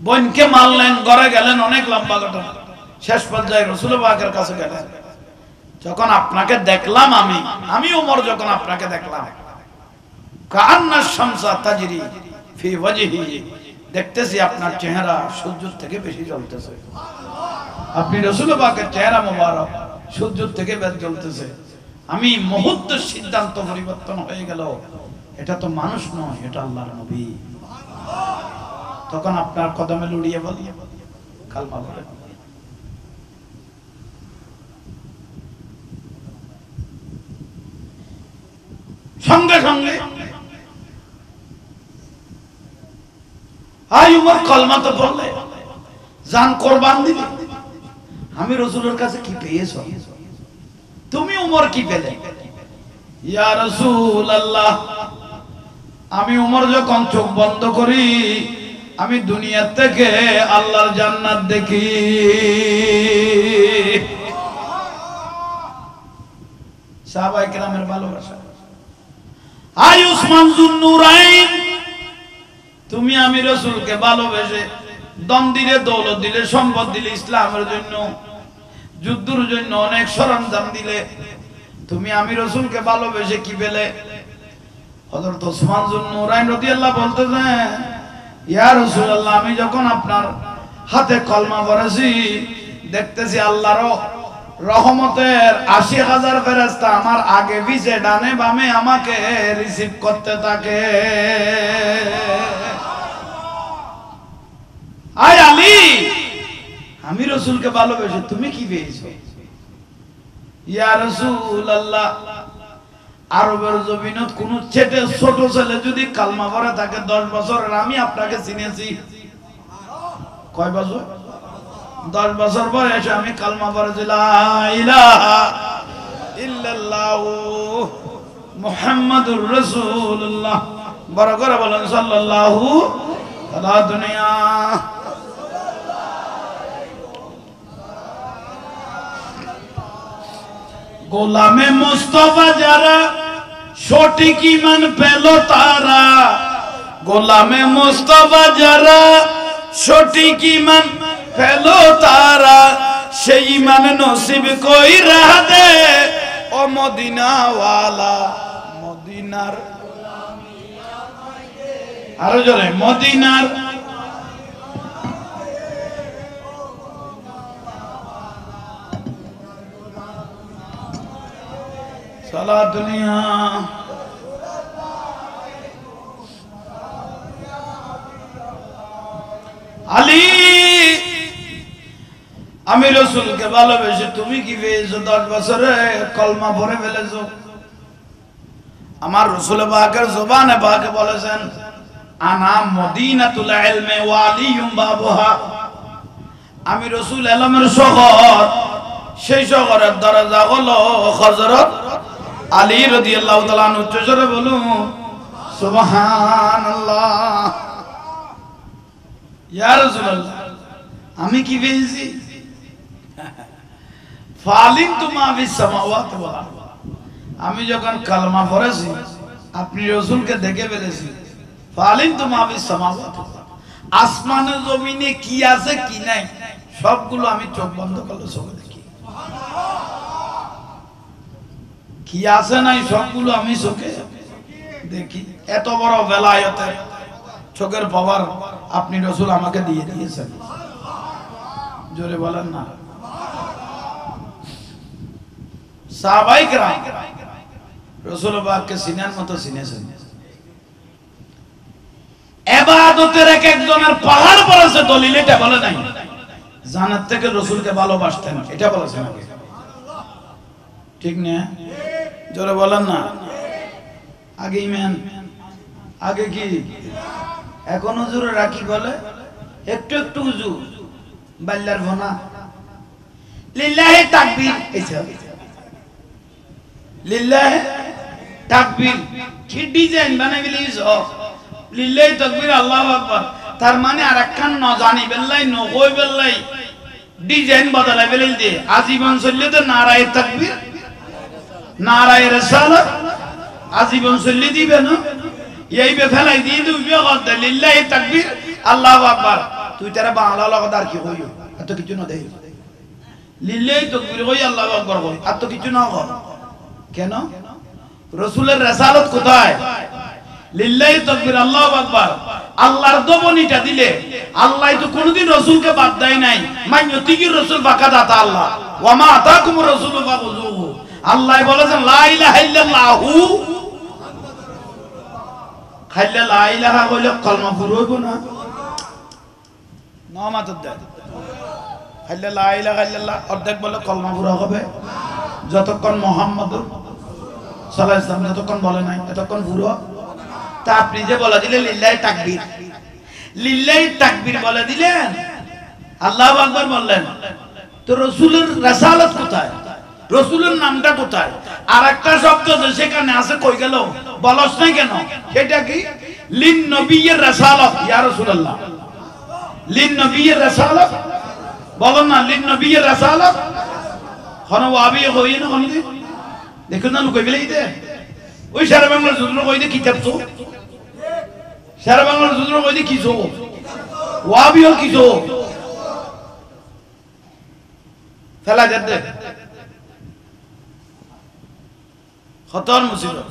বোনকে মারলেন, ঘরে গেলেন, অনেক লম্বা ঘটনা। শেষ পর্যায়ে রাসূল পাকের কাছে গেলেন। যখন আপনাকে দেখলাম, আমি ওমর যখন আপনাকে দেখলাম, কান্না শামসা তাজরি ফি ওয়াজহি, দেখতেছি আপনার চেহারা সূর্য থেকে বেশি জ্বলতেছে। আপনি রাসূল পাকের চেহারা মোবারক সূর্য থেকে বেশি জ্বলতেছে। আমি মুহূর্তের সিদ্ধান্ত পরিবর্তন হয়ে গেল, এটা তো মানুষ নয়, এটা আল্লাহর নবী। তখন আপনার কদমে লুড়িয়ে বলি, কালমা পড়ে। সঙ্গে সঙ্গে আয় উমর, কলমা তো পড়লে, জান কোরবান দিলে। আমি রাসূলের কাছে কি পেয়েছো? তুমি উমর কি পেলে? ইয়া রাসূলুল্লাহ, আমি উমর যখন চোখ বন্ধ করি, আমি দুনিয়া থেকে আল্লাহর জান্নাত দেখি। সাহাবায়ে কেরামের ভালোবাসা। আয় উসমান যুন্নুরাইন, তুমি আমি রাসূলকে ভালোবেসে দম দিলে, দৌলত দিলে, সম্পদ দিলে, ইসলামের জন্য, যুদ্ধের জন্য অনেক সরঞ্জাম দিলে। তুমি আমি রাসূলকে ভালোবেসে কি পেলে? হযরত উসমান যুন্নুরাইন রাদিয়াল্লাহু বলতেছেন, ইয়া রাসূলুল্লাহ, আমি যখন আপনার হাতে কলমা পড়েছি, দেখতেছি আল্লাহর রহমতের ৮০,০০০ ফেরেশতা আমার আগে পিছে ডানে বামে আমাকে রিসিভ করতে থাকে। আয় আলী, আমি রাসূলকে ভালোবেসে তুমি কি পেয়েছো? ইয়া রাসূলুল্লাহ, আরবের জমিনত কোন ছোট ছেলে যদি কালমা পড়ে থাকে 10 বছরের, আমি আপনাকে চিনেছি। কয় বছর? 10 বছর পরে এসে আমি কালমা পড়েছি, লা ইলাহা ইল্লাল্লাহু মুহাম্মাদুর রাসূলুল্লাহ। বড় করে বলেন সাল্লাল্লাহু আলা দুনিয়া। গোলামে মুস্তাফা যারা সঠিক ঈমান পেল তারা, গোলামে মুস্তাফা যারা সঠিক ঈমান পেল তারা, সেই ঈমান নসিব কইরা দে ও মদিনা ওয়ালা। মদিনার, আরো জোরে, মদিনার সালা দুনিয়া। আলী, আমি রাসূলকে ভালোবেসে তুমি কি পেয়েছো? 10 বছরে কলমা পড়ে ফেলেছো। আমার রাসূল পাকের জবানে পাকে বলেছেন, আনা মদিনাতুল ইলমি ওয়া আলিয়ুম বাবুহা, আমি রাসূল ইলমের শহর, সেই শহরের দরজা হলো হযরত আলী রাদিয়াল্লাহু তাআলা আনহু। উচ্চস্বরে বলুন সুবহানাল্লাহ। ইয়া রাসূলুল্লাহ, আমি কি পেয়েছি? ফালিনতু মা ফিস সামাওয়াতি ওয়াল আরদ, আমি যখন কালমা পড়েছি আপনি রাসূলকে দেখে ফেলেছি। ফালিনতু মা ফিস সামাওয়াতি, আসমানে জমিনে কি আছে কি নাই সবগুলো আমি চোখ বন্ধ করলে চোখে দেখি, কি আছে নাই সবগুলো আমি চোখে দেখি। এত বড় বেলায়েতের চোখের পাওয়ার আপনি রাসূল আমাকে দিয়ে দিয়েছেন, জোরে বলেন না। সাহাবায়ে কেরাম রাসূল পাককে চিনার মতো চিনেছেন। ইবাদতের এক একজনের পাহাড় পড়েছে, দলিল এটা বলে নাই। জান্নাত থেকে রাসূলকে ভালোবাসতেন এটা বলেছেন আগে, ঠিক না? জোরে বলেন না। আগে ঈমান, আগে কি? এখন হুজুর রাখি বলে একটু একটু হুজুর বাল্লার ভনা লিল্লাহি তাকবীর, এইসব লিল্লাহি তাকবীর কি ডিজাইন বানাই গেলিস লিল্লাহি তাকবীর আল্লাহু আকবার। তার মানে আরেকখান ন জানি বেল্লাই ন কই বেল্লাই ডিজাইন বদলাই বেলিল দে আজীবন চললে তো নারায়ে তাকবীর নারায়ে রিসালাত আজীবন চললে দিবে না, এই বে ফেলাই দিয়ে দিবে কত লিল্লাহি তাকবীর আল্লাহু আকবার। তুই তারা বাংলা লাগত আর কি কইও, এত কিছু না দেই লিল্লাহি তাকবীর কই আল্লাহু আকবার কই, এত কিছু না কর কেন? রাসূলের রিসালাত কোথায়? লিল্লাহি তাকবীর আল্লাহু আকবার। আল্লাহর দবনিটা দিলে আল্লাহ তো কোনদিন রাসূলকে বাদ দেয় নাই। মাইয়তিকি রাসূল বাকা দাতা আল্লাহ ওয়া মা আতাকুমুর রাসূলু ফাখুযুহু। আল্লাহ বলেছেন লা ইলাহা ইল্লাল্লাহু, খাইলে লা ইলাহা কইলে কলমা পুরো হইব না, নামাত দেয়। খাইলে লা ইলাহা ইল্লাল্লাহ অর্ধেক বলে কলমা পুরো হবে, যতক্ষণ মুহাম্মদুর সাল্লাল্লাহু আলাইহি ওয়াসাল্লাম যতক্ষণ বলে নাই ততক্ষণ পুরো। তা আপনি যে বলে দিলেন লিল্লাহি তাকবীর, লিল্লাহি তাকবীর বলে দিলেন, আল্লাহু আকবার বললেন, তো রাসূলের রিসালাত কোথায়? রাসূলের নামটা কোথায়? আরেকটা শব্দ যে সেখানে আছে কই গেল বলছ না কেন? সেটা কি? লিন নবিয়্যির রিসালাত ইয়া রাসূলুল্লাহ, লিন নবিয়্যির রিসালাত বলেন না, লিন নবিয়্যির রিসালাত। কোন ওয়াবি হই না কোন দিন দেখুন না কই বেলাই দে ওই সারা বাংলার যুদ্ধ কই দে কিতাব তো, সারা বাংলার যুদ্ধ কই দে কি জো ওয়াবিও কি জো ফেলা যাবে খতর মুসিবত।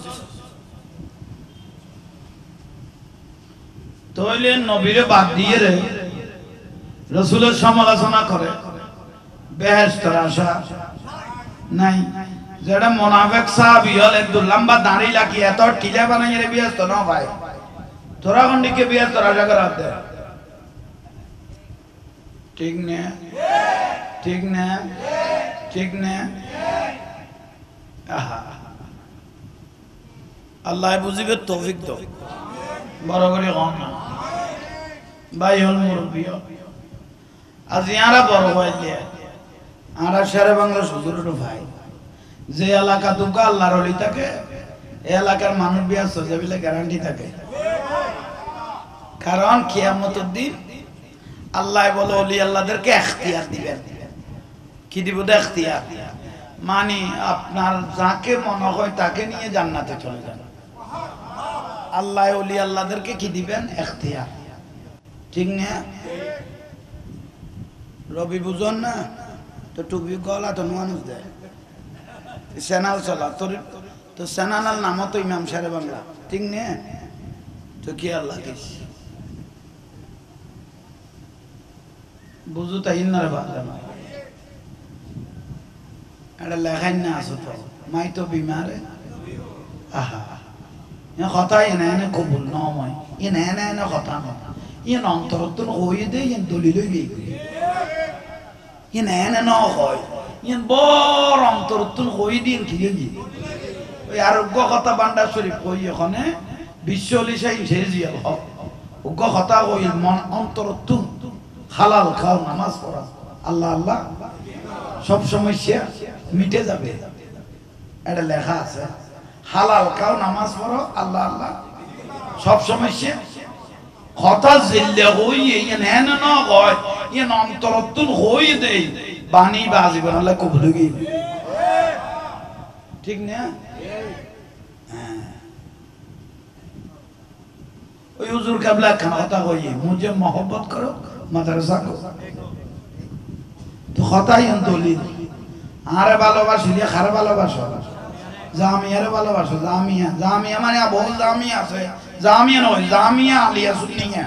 তাহলে নবীরে বাদ দিয়ে রে রাসূলের সমালোচনা করে বেহেশতের আশা নাই। যেটা মুনাফিক সাহাবী হল একটু লম্বা দাড়ি লাগি এত টিলা বানাই রে বেহেশত না ভাই, তোরা কোনদিকে বেহেশতের আশা করা দে? ঠিক না? ঠিক না? ঠিক না? আহা আল্লাহ বুঝিবে তৌফিক দাও, বড় করে কম না ভাই হল মুরব্বী। আজ ইয়ারা বড় হইলে আমরা শেরে বাংলা হুজুরের ভাই, যে এলাকা দুকা আল্লাহর ওলি থাকে এই এলাকার মানুষ বিয়াস হয়ে বলে গ্যারান্টি থাকে। কারণ কিয়ামতের দিন আল্লাহ বলে ওলি আল্লাহদেরকে ইখতিয়ার দিবেন। কি দিব? ইখতিয়ার। মানে আপনার যাকে মনে হয় তাকে নিয়ে জান্নাতে চলে যান। আল্লাহ ওলি আল্লাহদেরকে কি দিবেন? ইখতিয়ার। ঠিক না? রবি বুঝন না তো টুপি গলা তো মানুষ দেয় চ্যানেল চলা তোর, তো চ্যানেল নামও তো ইমাম শেরে বাংলা, ঠিক না? তো কি আল্লাহ দিস বুঝু তাই না রে বাংলা এটা লেখাই না আসো তো মাই তো বিমারে। আহা কথা এনে এনে কবুল নয়, এনে এনে এনে কথা নয়, ইন অন্তরত্তর হয়ে দে ইন দলিল গিয়ে ইন এনে ন হয় ইন বড় অন্তরত্তর হয়ে দিন খিয়ে গিয়ে ওই আরোগ্য কথা বান্ডার শরীফ কই এখানে বিশ্ব লিসাই শেজিয়াল হক উগ্র কথা কই মন অন্তরত্তর হালাল খাও নামাজ পড়া আল্লাহ আল্লাহ সব সমস্যা মিটে যাবে, এটা লেখা আছে। হালাল খাও নামাজ পড়ো আল্লাহ আল্লাহ সব সমস্যা কথা জিল্লে হই এন ন হয় ইন অন্তরত্তর হই দেই বাণী বাজি বানালে কবুল গই, ঠিক না? ওই হুজুর কেবলা খান কথা কইয়ে মুঝে मोहब्बत करो মাদ্রাসা को তো কথাই দলিল আরে ভালোবাসিলে খারাপ ভালোবাসো জামিয়ারে ভালোবাসো জামিয়া জামিয়া মানে বহু জামিয়া আছে জামিয়া নয় জামিয়া আলিয়া সুন্নিয়া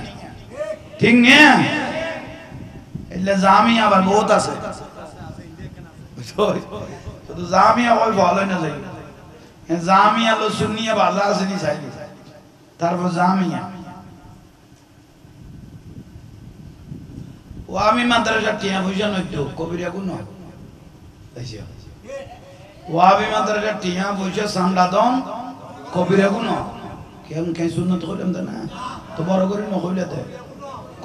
ঠিক না এলে জামিয়া আবার বহুত আছে শুধু জামিয়া ওই ভালো না যাই জামিয়া লো সুন্নিয়া ভালো আছে নি চাই তারপর জামিয়া ও আমি মাদ্রাসা টিয়া বুঝা নইতো কবিরা কোন আইছে ওয়াবি মাদ্রাসা টিয়া বুঝা সামলা দম কবিরা কোন কেন কেন সুন্নত কইলাম না তো বড় করে ন কইলে দে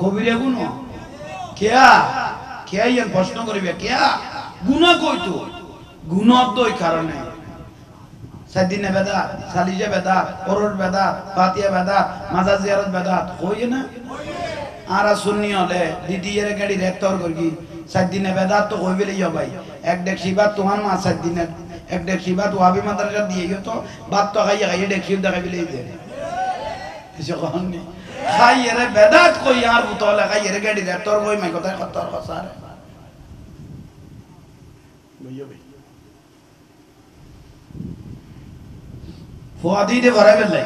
কবিরা কোন কিয়া কিয়া ইয়ার প্রশ্ন করিবে কিয়া গুনাহ কইতো গুনাহ তো এই কারণে সাদিনে বেদাত সালিজে বেদাত পরর বেদাত ফাতিহা বেদাত মাজাজ জিয়ারত বেদাত কইে না आरा सुन्नी होले दीदी ये गाड़ी रेक्टर करगी सादिने बेदात तो कोई भी नहीं हो भाई एक डेक्सी बात तुहान मां सादिने एक डेक्सी बात वहाँ भी मदरसा दिए गए तो बात तो खाई ये डेक्सी उधर भी ले दे इसे कौन नहीं खाई ये बेदात कोई यार वो तो लगा ये गाड़ी रेक्टर कोई मैं कहता है खतर खसार भैया भाई फुआदी दे भरा कर ले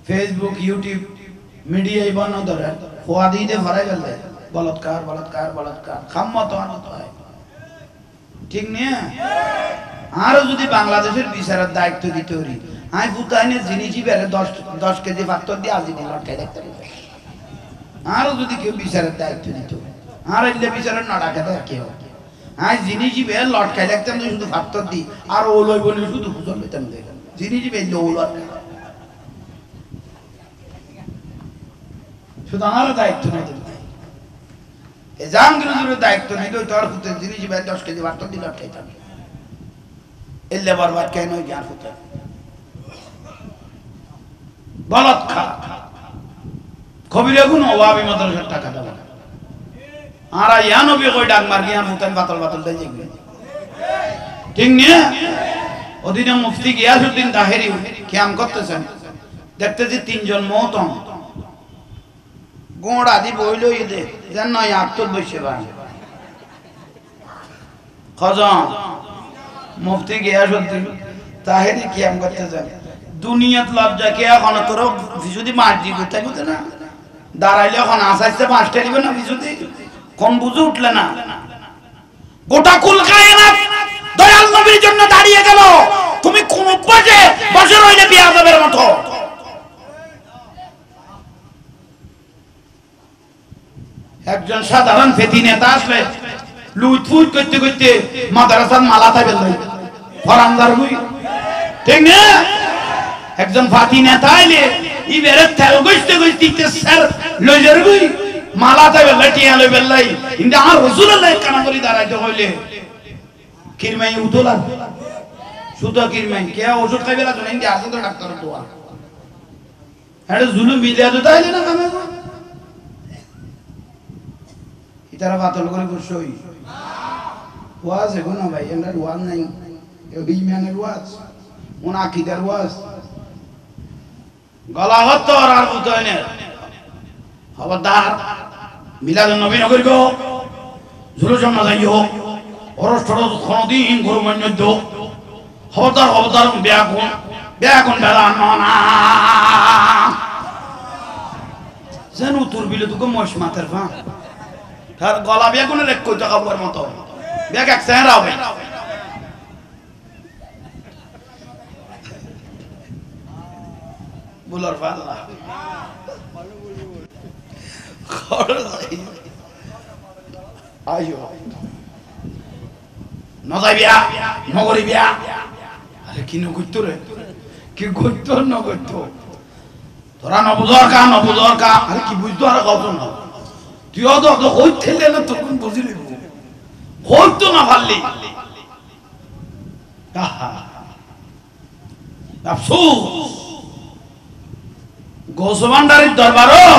फेसबुक यूट्यूब मीडिया इबान धरे फुआदी दे भरा गल बलात्कार बलात्कार बलात्कार खाम्मत আনত হয় ঠিক না আর যদি বাংলাদেশের বিচারের দায়িত্ব দিতে হরি আই ফুতাইনে জিনিসই বেরে 10 কেজি পাথর দিয়ে আজি দিন লটকাই দেখতে আর যদি কেউ বিচারের দায়িত্ব দিত আর এলে বিচারের না ডাকে দেয় কেউ আই জিনিসই বেরে লটকাই দেখতাম শুধু পাথর দি আর ও লই বলি শুধু ফুজল লইতাম দেখ জিনিসই বেরে ও লটকাই শুধু আমার দায়িত্ব নাই এ জাহাঙ্গীরের দায়িত্ব নিল তোর পুত্র জিনিস ভাই 10 কেজি ভাত দিল খাইতাম এলে বরবাদ কেন ওই জান পুত্র বলাৎকার কবিরা গুণ ওয়াবি মাদ্রাসার টাকা দাও আর ইয়া নবী কই ডাক মার গিয়া মুতান বাতল বাতল দেই যেগুলো ঠিক না ওদিনে মুফতি গিয়াসউদ্দিন তাহেরি কিয়াম করতেছেন দেখতেছি তিনজন মওতম গোড়া দি বইলো ইদে জান নয় আত্মত বসে ভাই খজন মুফতি গিয়াসউদ্দিন তাহেরি কিয়াম করতেছেন দুনিয়াত লজ্জা কে এখন তোর যদি মারজি করতে গতে না দাঁড়াইলে এখন আসাইতে পাঁচটা দিবে না যদি কোন বুঝে উঠলে না গোটা কুল কায়নাত দয়াল নবীর জন্য দাঁড়িয়ে গেল তুমি কোন পাশে বসে রইলে বিয়াদবের মতো একজন সাধারণ ফেতি নেতা আসলে লুটফুট করতে করতে মাদ্রাসার মালা থাকবে ফরানদার বই ঠিক না একজন ফাতি নেতা আইলে ইবেরে তেল গইতে গইতে স্যার লইজার বই মালা থাকবে লটিয়া লই বেলাই ইন্দা আর রাসূলুল্লাহ কানা করি দাঁড়াইতে হইলে কিরমাই উতলা সুদা কিরমাই কে ওষুধ খাইবে না ইন্দা আসে তো ডাক্তার দোয়া এটা জুলুম বিদা তো তাইলে না কামে ইতারা বাতল করে বসই ওয়াজ এখন ভাই এন্ডা ওয়াজ নাই এই ইমানের ওয়াজ ওনা আকীদার ওয়াজ গলাগত আর বুঝাইনে খবরদার মিলাদুন নবী ন করিব জুলুস না যাইও অরষ্টর কোনদিন গরু মান্য দো খবরদার খবরদার ব্যাগুন বেলা না জানো তোর বিলে তোকে মশ মাথার ফা তার গলা বেগুনের এক কই টাকা বড় মতো ব্যাগ এক চেহারা হবে বুলার ফাল্লা আইও নজাইবিয়া নগরিবিয়া আরে কি নগইতো রে কি গইতো নগইতো তোরা নবুজর কা আরে কি বুঝতো আর কত না তুই তো হইতেলে না তখন বুঝিলি হইতো না পারলি আফসোস গোসবান্ডারির দরবারও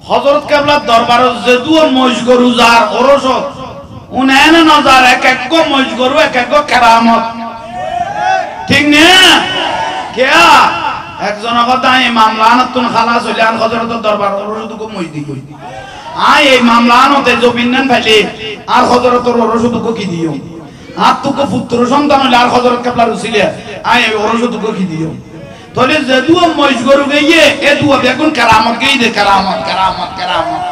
হযরত কেবলার দরবারও যদুও মহিষ গরু যার ওরসত উনায়ন নজার এক এক গো মহিষ গরু এক এক গো কেরামত ঠিক না কেয়া একজন কথা এই মামলা আনতুন খালাস হইলে আন হযরতের দরবার ওরসুদুকো মইদি কই আই এই মামলা আনতে জবিনান ফাইলে আর হযরতের ওরসুদুকো কি দিও আর তুকো পুত্র সন্তান হইলে আর হযরত কেবলার উসিলে আই এই ওরসুদুকো কি দিও তাহলে যে দুয়া মইজ গরু গইয়ে এ দুয়া বেগুন কারামত গই দে কারামত কারামত কারামত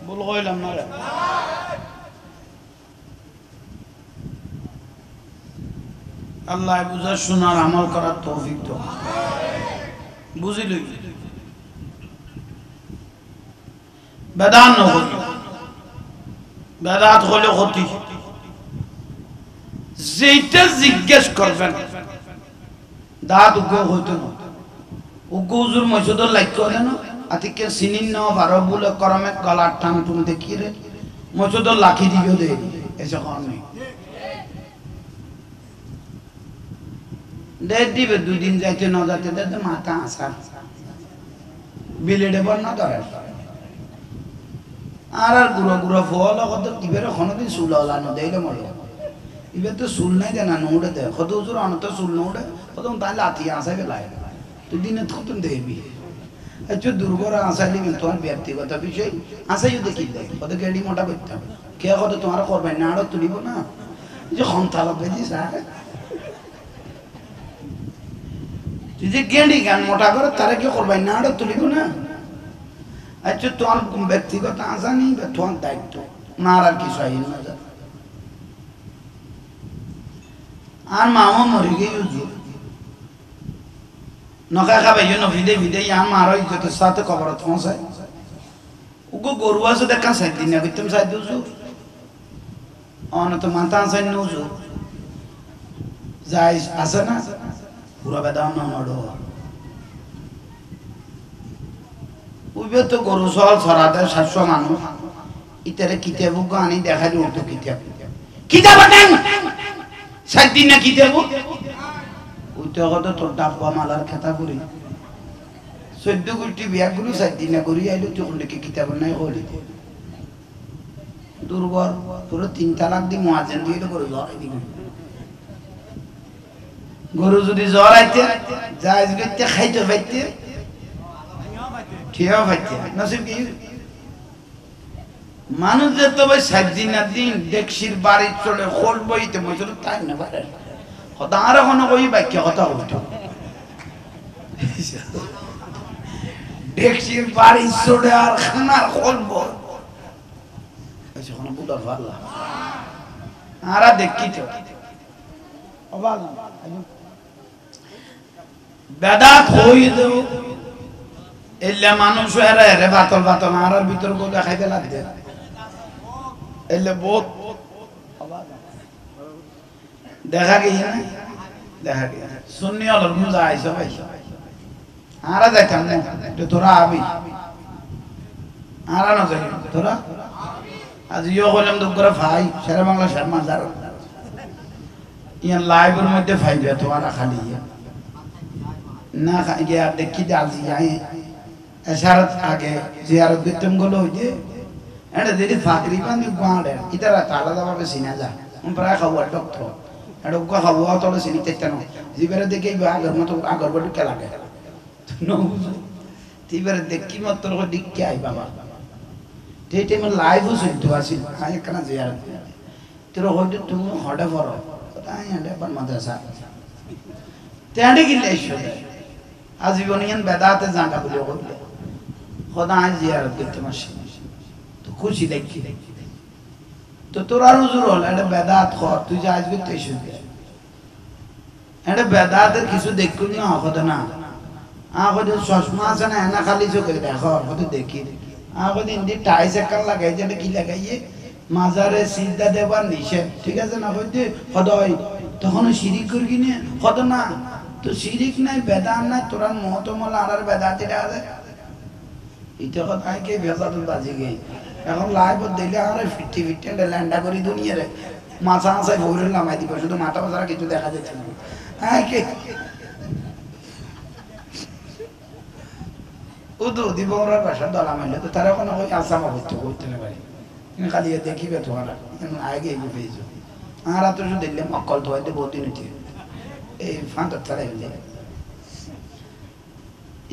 বল কইলাম না রে আল্লাহ বুঝা শোনার আমল করার তৌফিক তো বুঝিলি বেদান নয় বেদাত হলে ক্ষতি যেটা জিজ্ঞেস করবেন দাঁত উগ্র হইতো না উগ্র হুজুর মসজিদের লাইক করে না আতিকে চিনিন ন বারো বলে করমে গলার টান টুন দেখি রে মসজিদের লাখি দিও দে এসে কর নেই দেড় দিবে দুদিন যাইতে ন যাইতে দেখতে মাথা আসা বিলেডে বর না ধরে আর আর গুঁড়ো গুঁড়ো ফল কত কিবের কোনোদিন চুল হলানো দেইলে মরলো এবার তো চুল নাই দেনা নৌড়ে দে কত হুজুর অনত চুল নৌড়ে কত তাহলে লাথি আসা বেলায় তুই দিনে কত দেখবি আচ্ছা দুর্বল আসাইলি তোমার ব্যক্তিগত বিষয় আসাইও দেখি দেখ কত গেড়ি মোটা করতে হবে কে কত তোমার করবেন না আরো তুলিব না যে সন্তান বেজি স্যার তুই যে গেড়ি গান মোটা করে তারা কি করবেন না আরো তুলিব না আচ্ছা তোমার ব্যক্তিগত আশা নেই বা তোমার দায়িত্ব না আর কিছু আইন না যা আর মামা মরে গিয়ে নখা খাবে ভিদে ভিদে ইয়ান মারো ইজ্জতের সাথে কবরত পৌঁছায় ওগো গরু আছে দেখা সাইড দিন না করতাম সাইড দিউছু অনত মাথা আছে নউছু যাই আছে না পুরা বেদাম না নড়ো উবে তো গরু সল ছড়াতে 700 মানুষ ইতারে কিতাব আনি দেখা দিও তো কিতাব কিতাব দেন সাইড দিন না কিতাব ওইটা কত তোর ডাব্বা মালার খাতা করি 14 কোটি বিয়াগুলো সাইড দিন না করি আইলো তখন দেখি কিতাব নাই হলি দুর্বল পুরো 3 তালাক দি মুয়াজ্জিন দিয়ে তো করে জ্বর দিবি গরু যদি জ্বর আইতে জায়েজ গইতে খাইতে পাইতে ঠিয়া পাইতে নসিব কি মানুষ যে তো ভাই 7 দিন না দিন দেখছির বাড়ি চলে খোল বইতে মজুর তাই না পারে কথা আর কোনো কই বাক্য কথা হইতো দেখছির বাড়ি চলে আর খানার খোল বই এসে কোনো বুদা ভাল্লা আরা দেখি তো অবাক বেদাত হই দেও এলে মানুষ এরে এরে বাতল বাতল আর ভিতর গোলা খাইতে লাগ দে এলে বহুত দেখা গিয়ে না দেখা গিয়ে সুন্নি আলোর মুজা আইসো ভাই আরা যাইতাম না তো তোরা আবি আরা না যাই তোরা আজ ইয়ো কইলাম তো করে ভাই শেরে বাংলা শর্মা যার ইয়ান লাইভের মধ্যে ফাইবে তোরা খালি না গিয়া দেখি যে আজি যাই এসারত আগে জিয়ারত দিতাম গুলো যে এটা যদি ফাকরি পানি গাঁড়ে ইতারা আলাদা ভাবে চিনা যায় প্রায় খাওয়ার ডক্টর এটা খাওয়া তলে চিনি তেতে না জিবারে দেখে আগের মতো আগর বড় খেলা গে তিবারে দেখি মাত্র দিকে আই বাবা সেই টাইমে লাইভও চলতে আসিল আয় কেন জিয়ারত তোর হয়তো তুমি হটে পড়ো তাই হেঁটে পর মাদ্রাসা তেঁটে গিলে আজীবন ইয়ান বেদাতে জাঁটা বলে বললে খোদা আজ জিয়ারত করতে মাসি তো খুশি দেখি তো তোর আর হুজুর হল এটা বেদাত কর তুই যে আজ করতে এসে এটা বেদাতের কিছু দেখুন না খোদা না আগে চশমা আছে না এনা খালি চোখে দেখো হয়তো দেখি আগে ইন্দি টাইস একটা লাগাই যেটা কি লাগাইয়ে মাজারে সিজদা দেবার নিষেধ ঠিক আছে না হইতে খোদাই তখন শিরিক করি কিনে খোদা না তো শিরিক নাই বেদান নাই তোরা মহতমল আর বেদাতিটা আছে এটা কথা কে ভেজাল বাজি গই এখন লাইভ দিলে আর 50 ল্যান্ডা করি দুনিয়া রে মাথা আসায় ভরে নামাই দিব শুধু মাথা ছাড়া কিছু দেখা যাচ্ছে না হ্যাঁ কে উদু দিব ওরা ভাষা দলা মাইলে তো তারা কোনো ওই আসামা করতে না পারি খালি দেখিবে তোরা আগে এগিয়ে পেয়েছো আর তো শুধু দেখলে মক্কল ধোয়াইতে বহুত দিন হচ্ছে এই ফাঁটা ছাড়াই যায়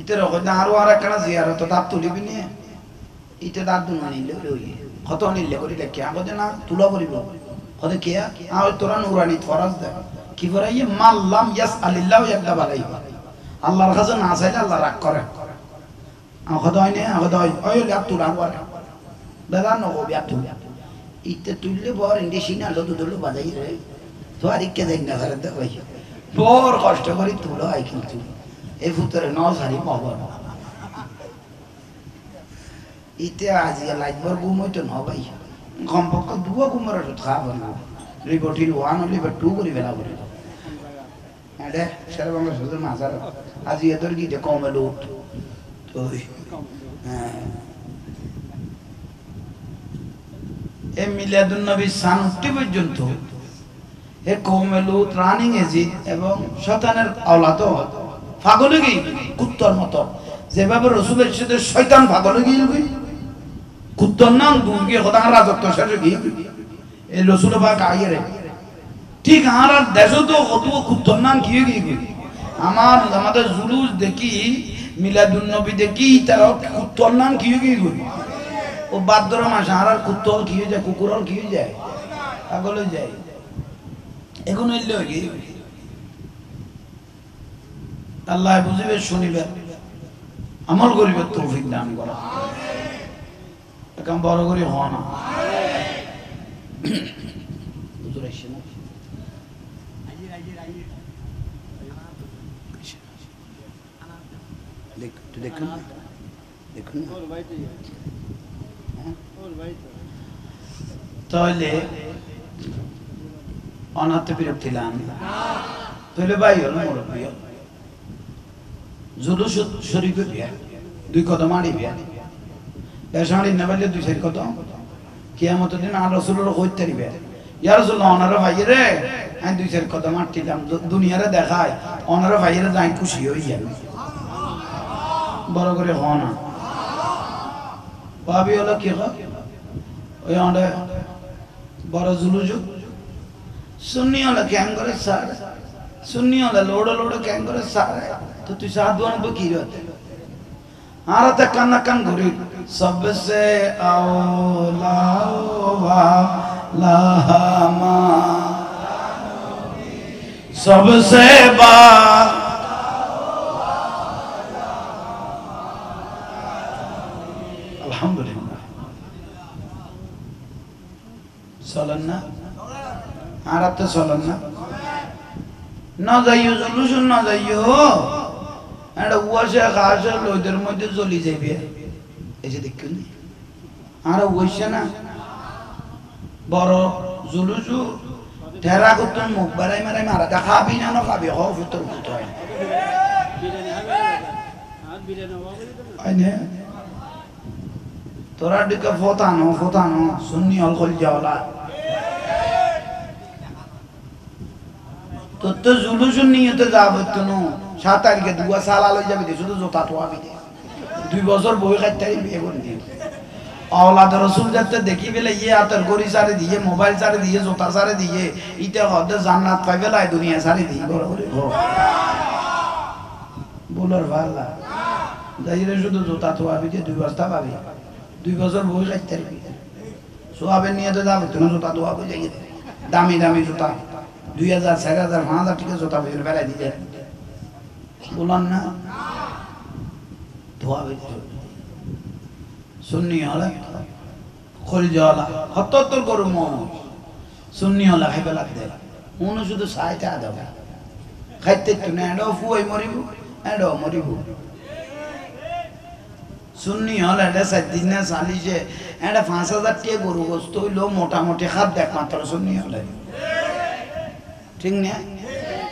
ইতে রকম আরো আর একটা জিয়ারত দাঁত তুলিবি নিয়ে ইতে দাঁত দুন নিলে কত নিলে করিলে কে আমাদের না তুলা পড়িব কত কে আর তোরা নুরানি ফরাজ দেয় কি ফরাই মাল্লাম ইয়াস আলিল্লাহ একটা বালাই আল্লাহর কাছে না চাইলে আল্লাহ রাগ করে কত হয় না কত হয় ওই লাভ তুলা পরে দাদা নকবি আর তুলা ইতে তুললে বর ইন্ডিসি না লো দুদলো বাজাই রে তো আর ইকে যাই না ঘরে দেখ বড় কষ্ট করি তুলো হয় কিন্তু এই ফুতরে ন সারি পাবো না ইতে আজিয়া লাইটবার ঘুম হইতো ন ভাই কমপক্ষে দুয়া ঘুমের ওষুধ খাওয়াবো না লিবটিল 1 ও লিবর 2 করি বেলা করি এটা সারা বাংলা শুধু মাজার আজি এদের কি কমে লোট তো হ্যাঁ এই মিলাদুন নবী সান উঠতে পর্যন্ত এ কমে লোট রানিং এজিদ এবং শয়তানের আওলাদ পাগল হয়ে গই কুত্তার মতো যেভাবে রাসূলের সাথে শয়তান পাগল হয়ে গই কুত্তার নাম দুর্গে খোদা রাজত্ব শেষ গই এই রাসূল পাক আইরে ঠিক আর দেশ তো কত কুত্তার নাম কি হয়ে গই আমাদের জুলুস দেখি মিলাদুন নবী দেখি তার কুত্তার নাম কি হয়ে গই ও বাদর মাস আর কুত্তল কি হয়ে যায় কুকুরল কি হয়ে যায় পাগল হয়ে যায় এখন এলে হয়ে গই আল্লাহ বুঝিবে শুনিবে আমল করিবে তৌফিক দান করা এখন বড় করে হওয়া না দেখুন তাহলে অনাথে বিরক্তি লান তাহলে ভাই হল মুরব্বী জুলুস শরীফে বিয়া 2 কদম আড়ি বিয়া বেশাড়ি না বললে 2 কদম কিয়ামতের দিন আর রাসূলের কইতে দিবে ইয়া রাসূলুল্লাহ ওনারে ভাই রে আমি 2 কদম আটটিলাম দুনিয়ারে দেখায় ওনারে ভাই রে যাই খুশি হই যাবে বড় করে হও না ভাবি হলো কি হয় ওই ওনে বড় জুলুস সুন্নি হলো কেন করে স্যার সুন্নি হলো লোড় কেন করে স্যার तो तू साधुआन तो की रहते आरा तक कान कान घुरी सबसे औला लामा सबसे बा अल्हम्दुलिल्लाह सलन्ना आरा तो सलन्ना ना जाइयो जुलूस ना जाइयो এটা ওয়াশে খাসে লোদের মধ্যে জ্বলি যাবে এই যে দেখুন আর ওইছে না বড় জুলুজু ঠেরা করতেন মুখ বাড়াই মারাই মারা তা খাবি না না খাবি হও ফুতর ফুতর আইনে তোরা দিকে ফতানো সুন্নি হল কল যাওলা তো তো জুলুজু নিয়তে যাবে তো 7 তারিখে দুয়া সাল আলো যাবে শুধু জোতা তো আমি 2 বছর বই খাইতে বিয়ে করে দিই औलाद रसूल যাতে দেখি বেলে ইয়ে আতর গরি সারে দিয়ে মোবাইল সারে দিয়ে জোতা সারে দিয়ে ইতে হদে জান্নাত পাইবে লাই দুনিয়া সারে দিয়ে বড় করে হো বলার ভালা যাইরে শুধু জোতা তো আমি যে 2 বস্তা পাবি 2 বছর বই খাইতে সোয়াবের নিয়তে যাবে তুমি জোতা তো হবে যাই দামি দামি জোতা 2000 4000 5000 টাকা জোতা বের বেলা দিয়ে বলান না ধোয়া বের सुन्नी वाला खोल जाला हत्तर करो मौन सुन्नी वाला है बेला दे उन्होंने शुद्ध साइट आ दबा खाते तो ने एडो फुई मरिबू सुन्नी वाला ऐसा दिन साली जे एडा 5000 टे करो गोस्तो लो मोटा मोटे खाद देख मात्र सुन्नी वाला ठीक ने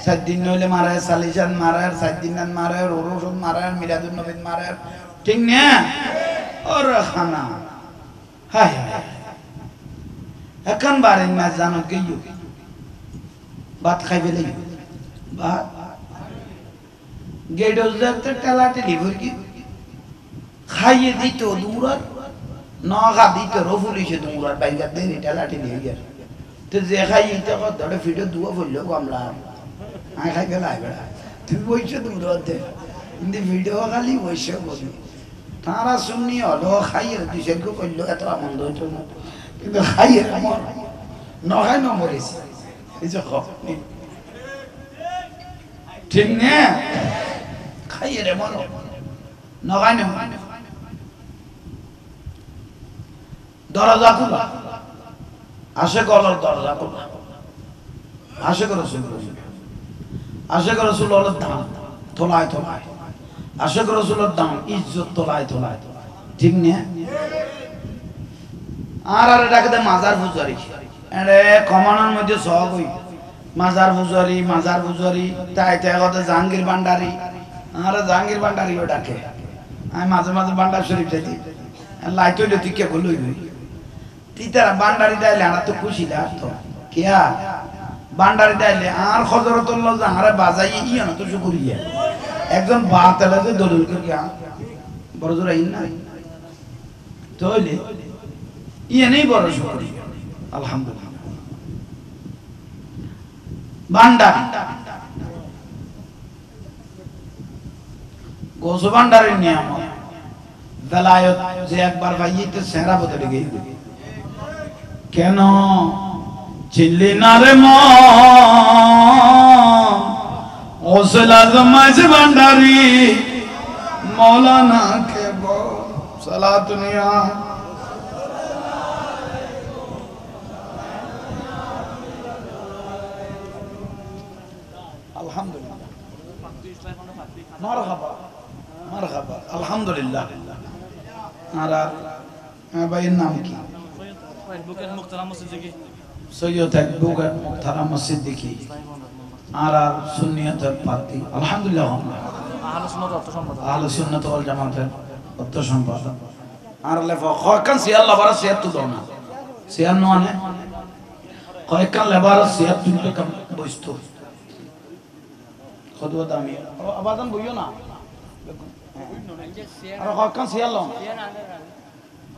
सात दिन नोले मारा है सालिशान मारा है सात दिन मारा है रोरोशन मारा है मिलादुन नबी मारा है ठीक ने और खाना हाय हाय এখন বারে না জানো গইও ভাত খাইবে লাগি ভাত গেডোজ যাতে টালাতে লিভার কি খাইয়ে দিত দূরাত না খা দিত রফুলিছে দূরাত বাইগা দেরি টালাতে নিয়ে গেল তো যে খাইতে কত দড়ে ফিডে দুয়া বললো কামলা আই খাইবে লাই বেড়া তুই বইছে দূরাতে কিন্তু ভিডিও খালি বসে বলি তারা শুনি হলো খাইয়ের দুইশের কেউ করলো এত আনন্দ হইতো না কিন্তু খাইয়ের আমার নখাই নমরেছে এই যে ঠিক না খাইয়ের এমন নখাই নম দরজা খোলা আসে গলার দরজা খোলা আসে করে আসে করে সুলের দাম তোলায় তোলায় আসে করে সুলের দাম ইজ্জত তোলায় তোলায় ঠিক না আর ডাকে দেয় মাজার পূজারি এরে কমানোর মধ্যে সব হই মাজার পূজারি তাই কথা জাহাঙ্গীর ভান্ডারি আর জাহাঙ্গীর ভান্ডারিও ডাকে আমি মাঝে মাঝে ভান্ডার শরীফ যাইতি লাইট হইলে তুই কে লই তিতারা ভান্ডারি দাইলে আর তো খুশি আর তো কেয়া ভান্ডারি দাইলে আর হজরতুল্লাহ যাহারে বাজাই ইয়া না তো শুকরিয়া একজন বাতেলা যে দলিল করে বড় জোর আইন না তো হইলে ইয়া নেই বড় শুকরিয়া আলহামদুলিল্লাহ ভান্ডারি গোস ভান্ডারের নিয়ামত বেলায়ত যে একবার ভাইতে সেরা বদলে গিয়ে কেন চিল্লি না রে মৌসুল আজম আছে ভান্ডারি মৌলানা কে বল সালাত নিয়া আলহামদুলিল্লাহ মারহাবা মারহাবা আলহামদুলিল্লাহ আর ভাইয়ের নাম কি সৈয়দ বুকের মুখতারাম সিদ্দিকী আর সুন্নিয়তের প্রার্থী আলহামদুলিল্লাহ আহলে সুন্নাত ওয়াল জামাতের অর্থ সম্পাদক আর লেফা কয়কান সিয়াল্লাহ বারা সিয়াত তো না সিয়ান নয় কয়কান লেবার সিয়াত তুলতে কম বইতো খদওয়া দামি আবাদান বইও না আর কয়কান সিয়াল্লাহ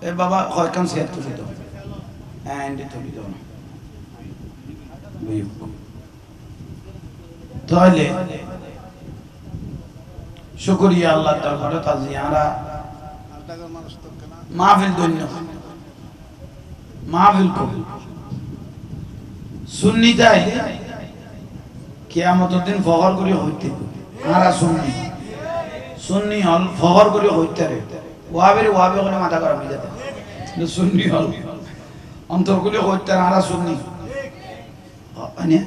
এ বাবা কয়কান সিয়াত তুলি দাও এন্ড তুলি দাও বইও তাহলে শুকরিয়া আল্লাহ দরবারে তাজিয়ারা মাহফিল দুনিয়া মাহফিল কবুল সুন্নি তাই কিয়ামতের দিন ফখর করি হইতে আরা সুন্নি সুন্নি হল ফখর করি হইতে রে ওয়াবে করে মাথা করা হয়ে যেতে সুন্নি হল অন্তর করি হইতে আরা সুন্নি মানে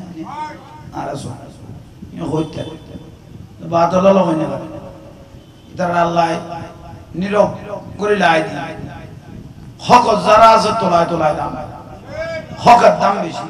আরা সুন্নি হইতে বাদল হয় না তারা আল্লাহ নীরব করে লাই দি হক যারা আছে তোলায় তোলায় দাম হকের দাম বেশি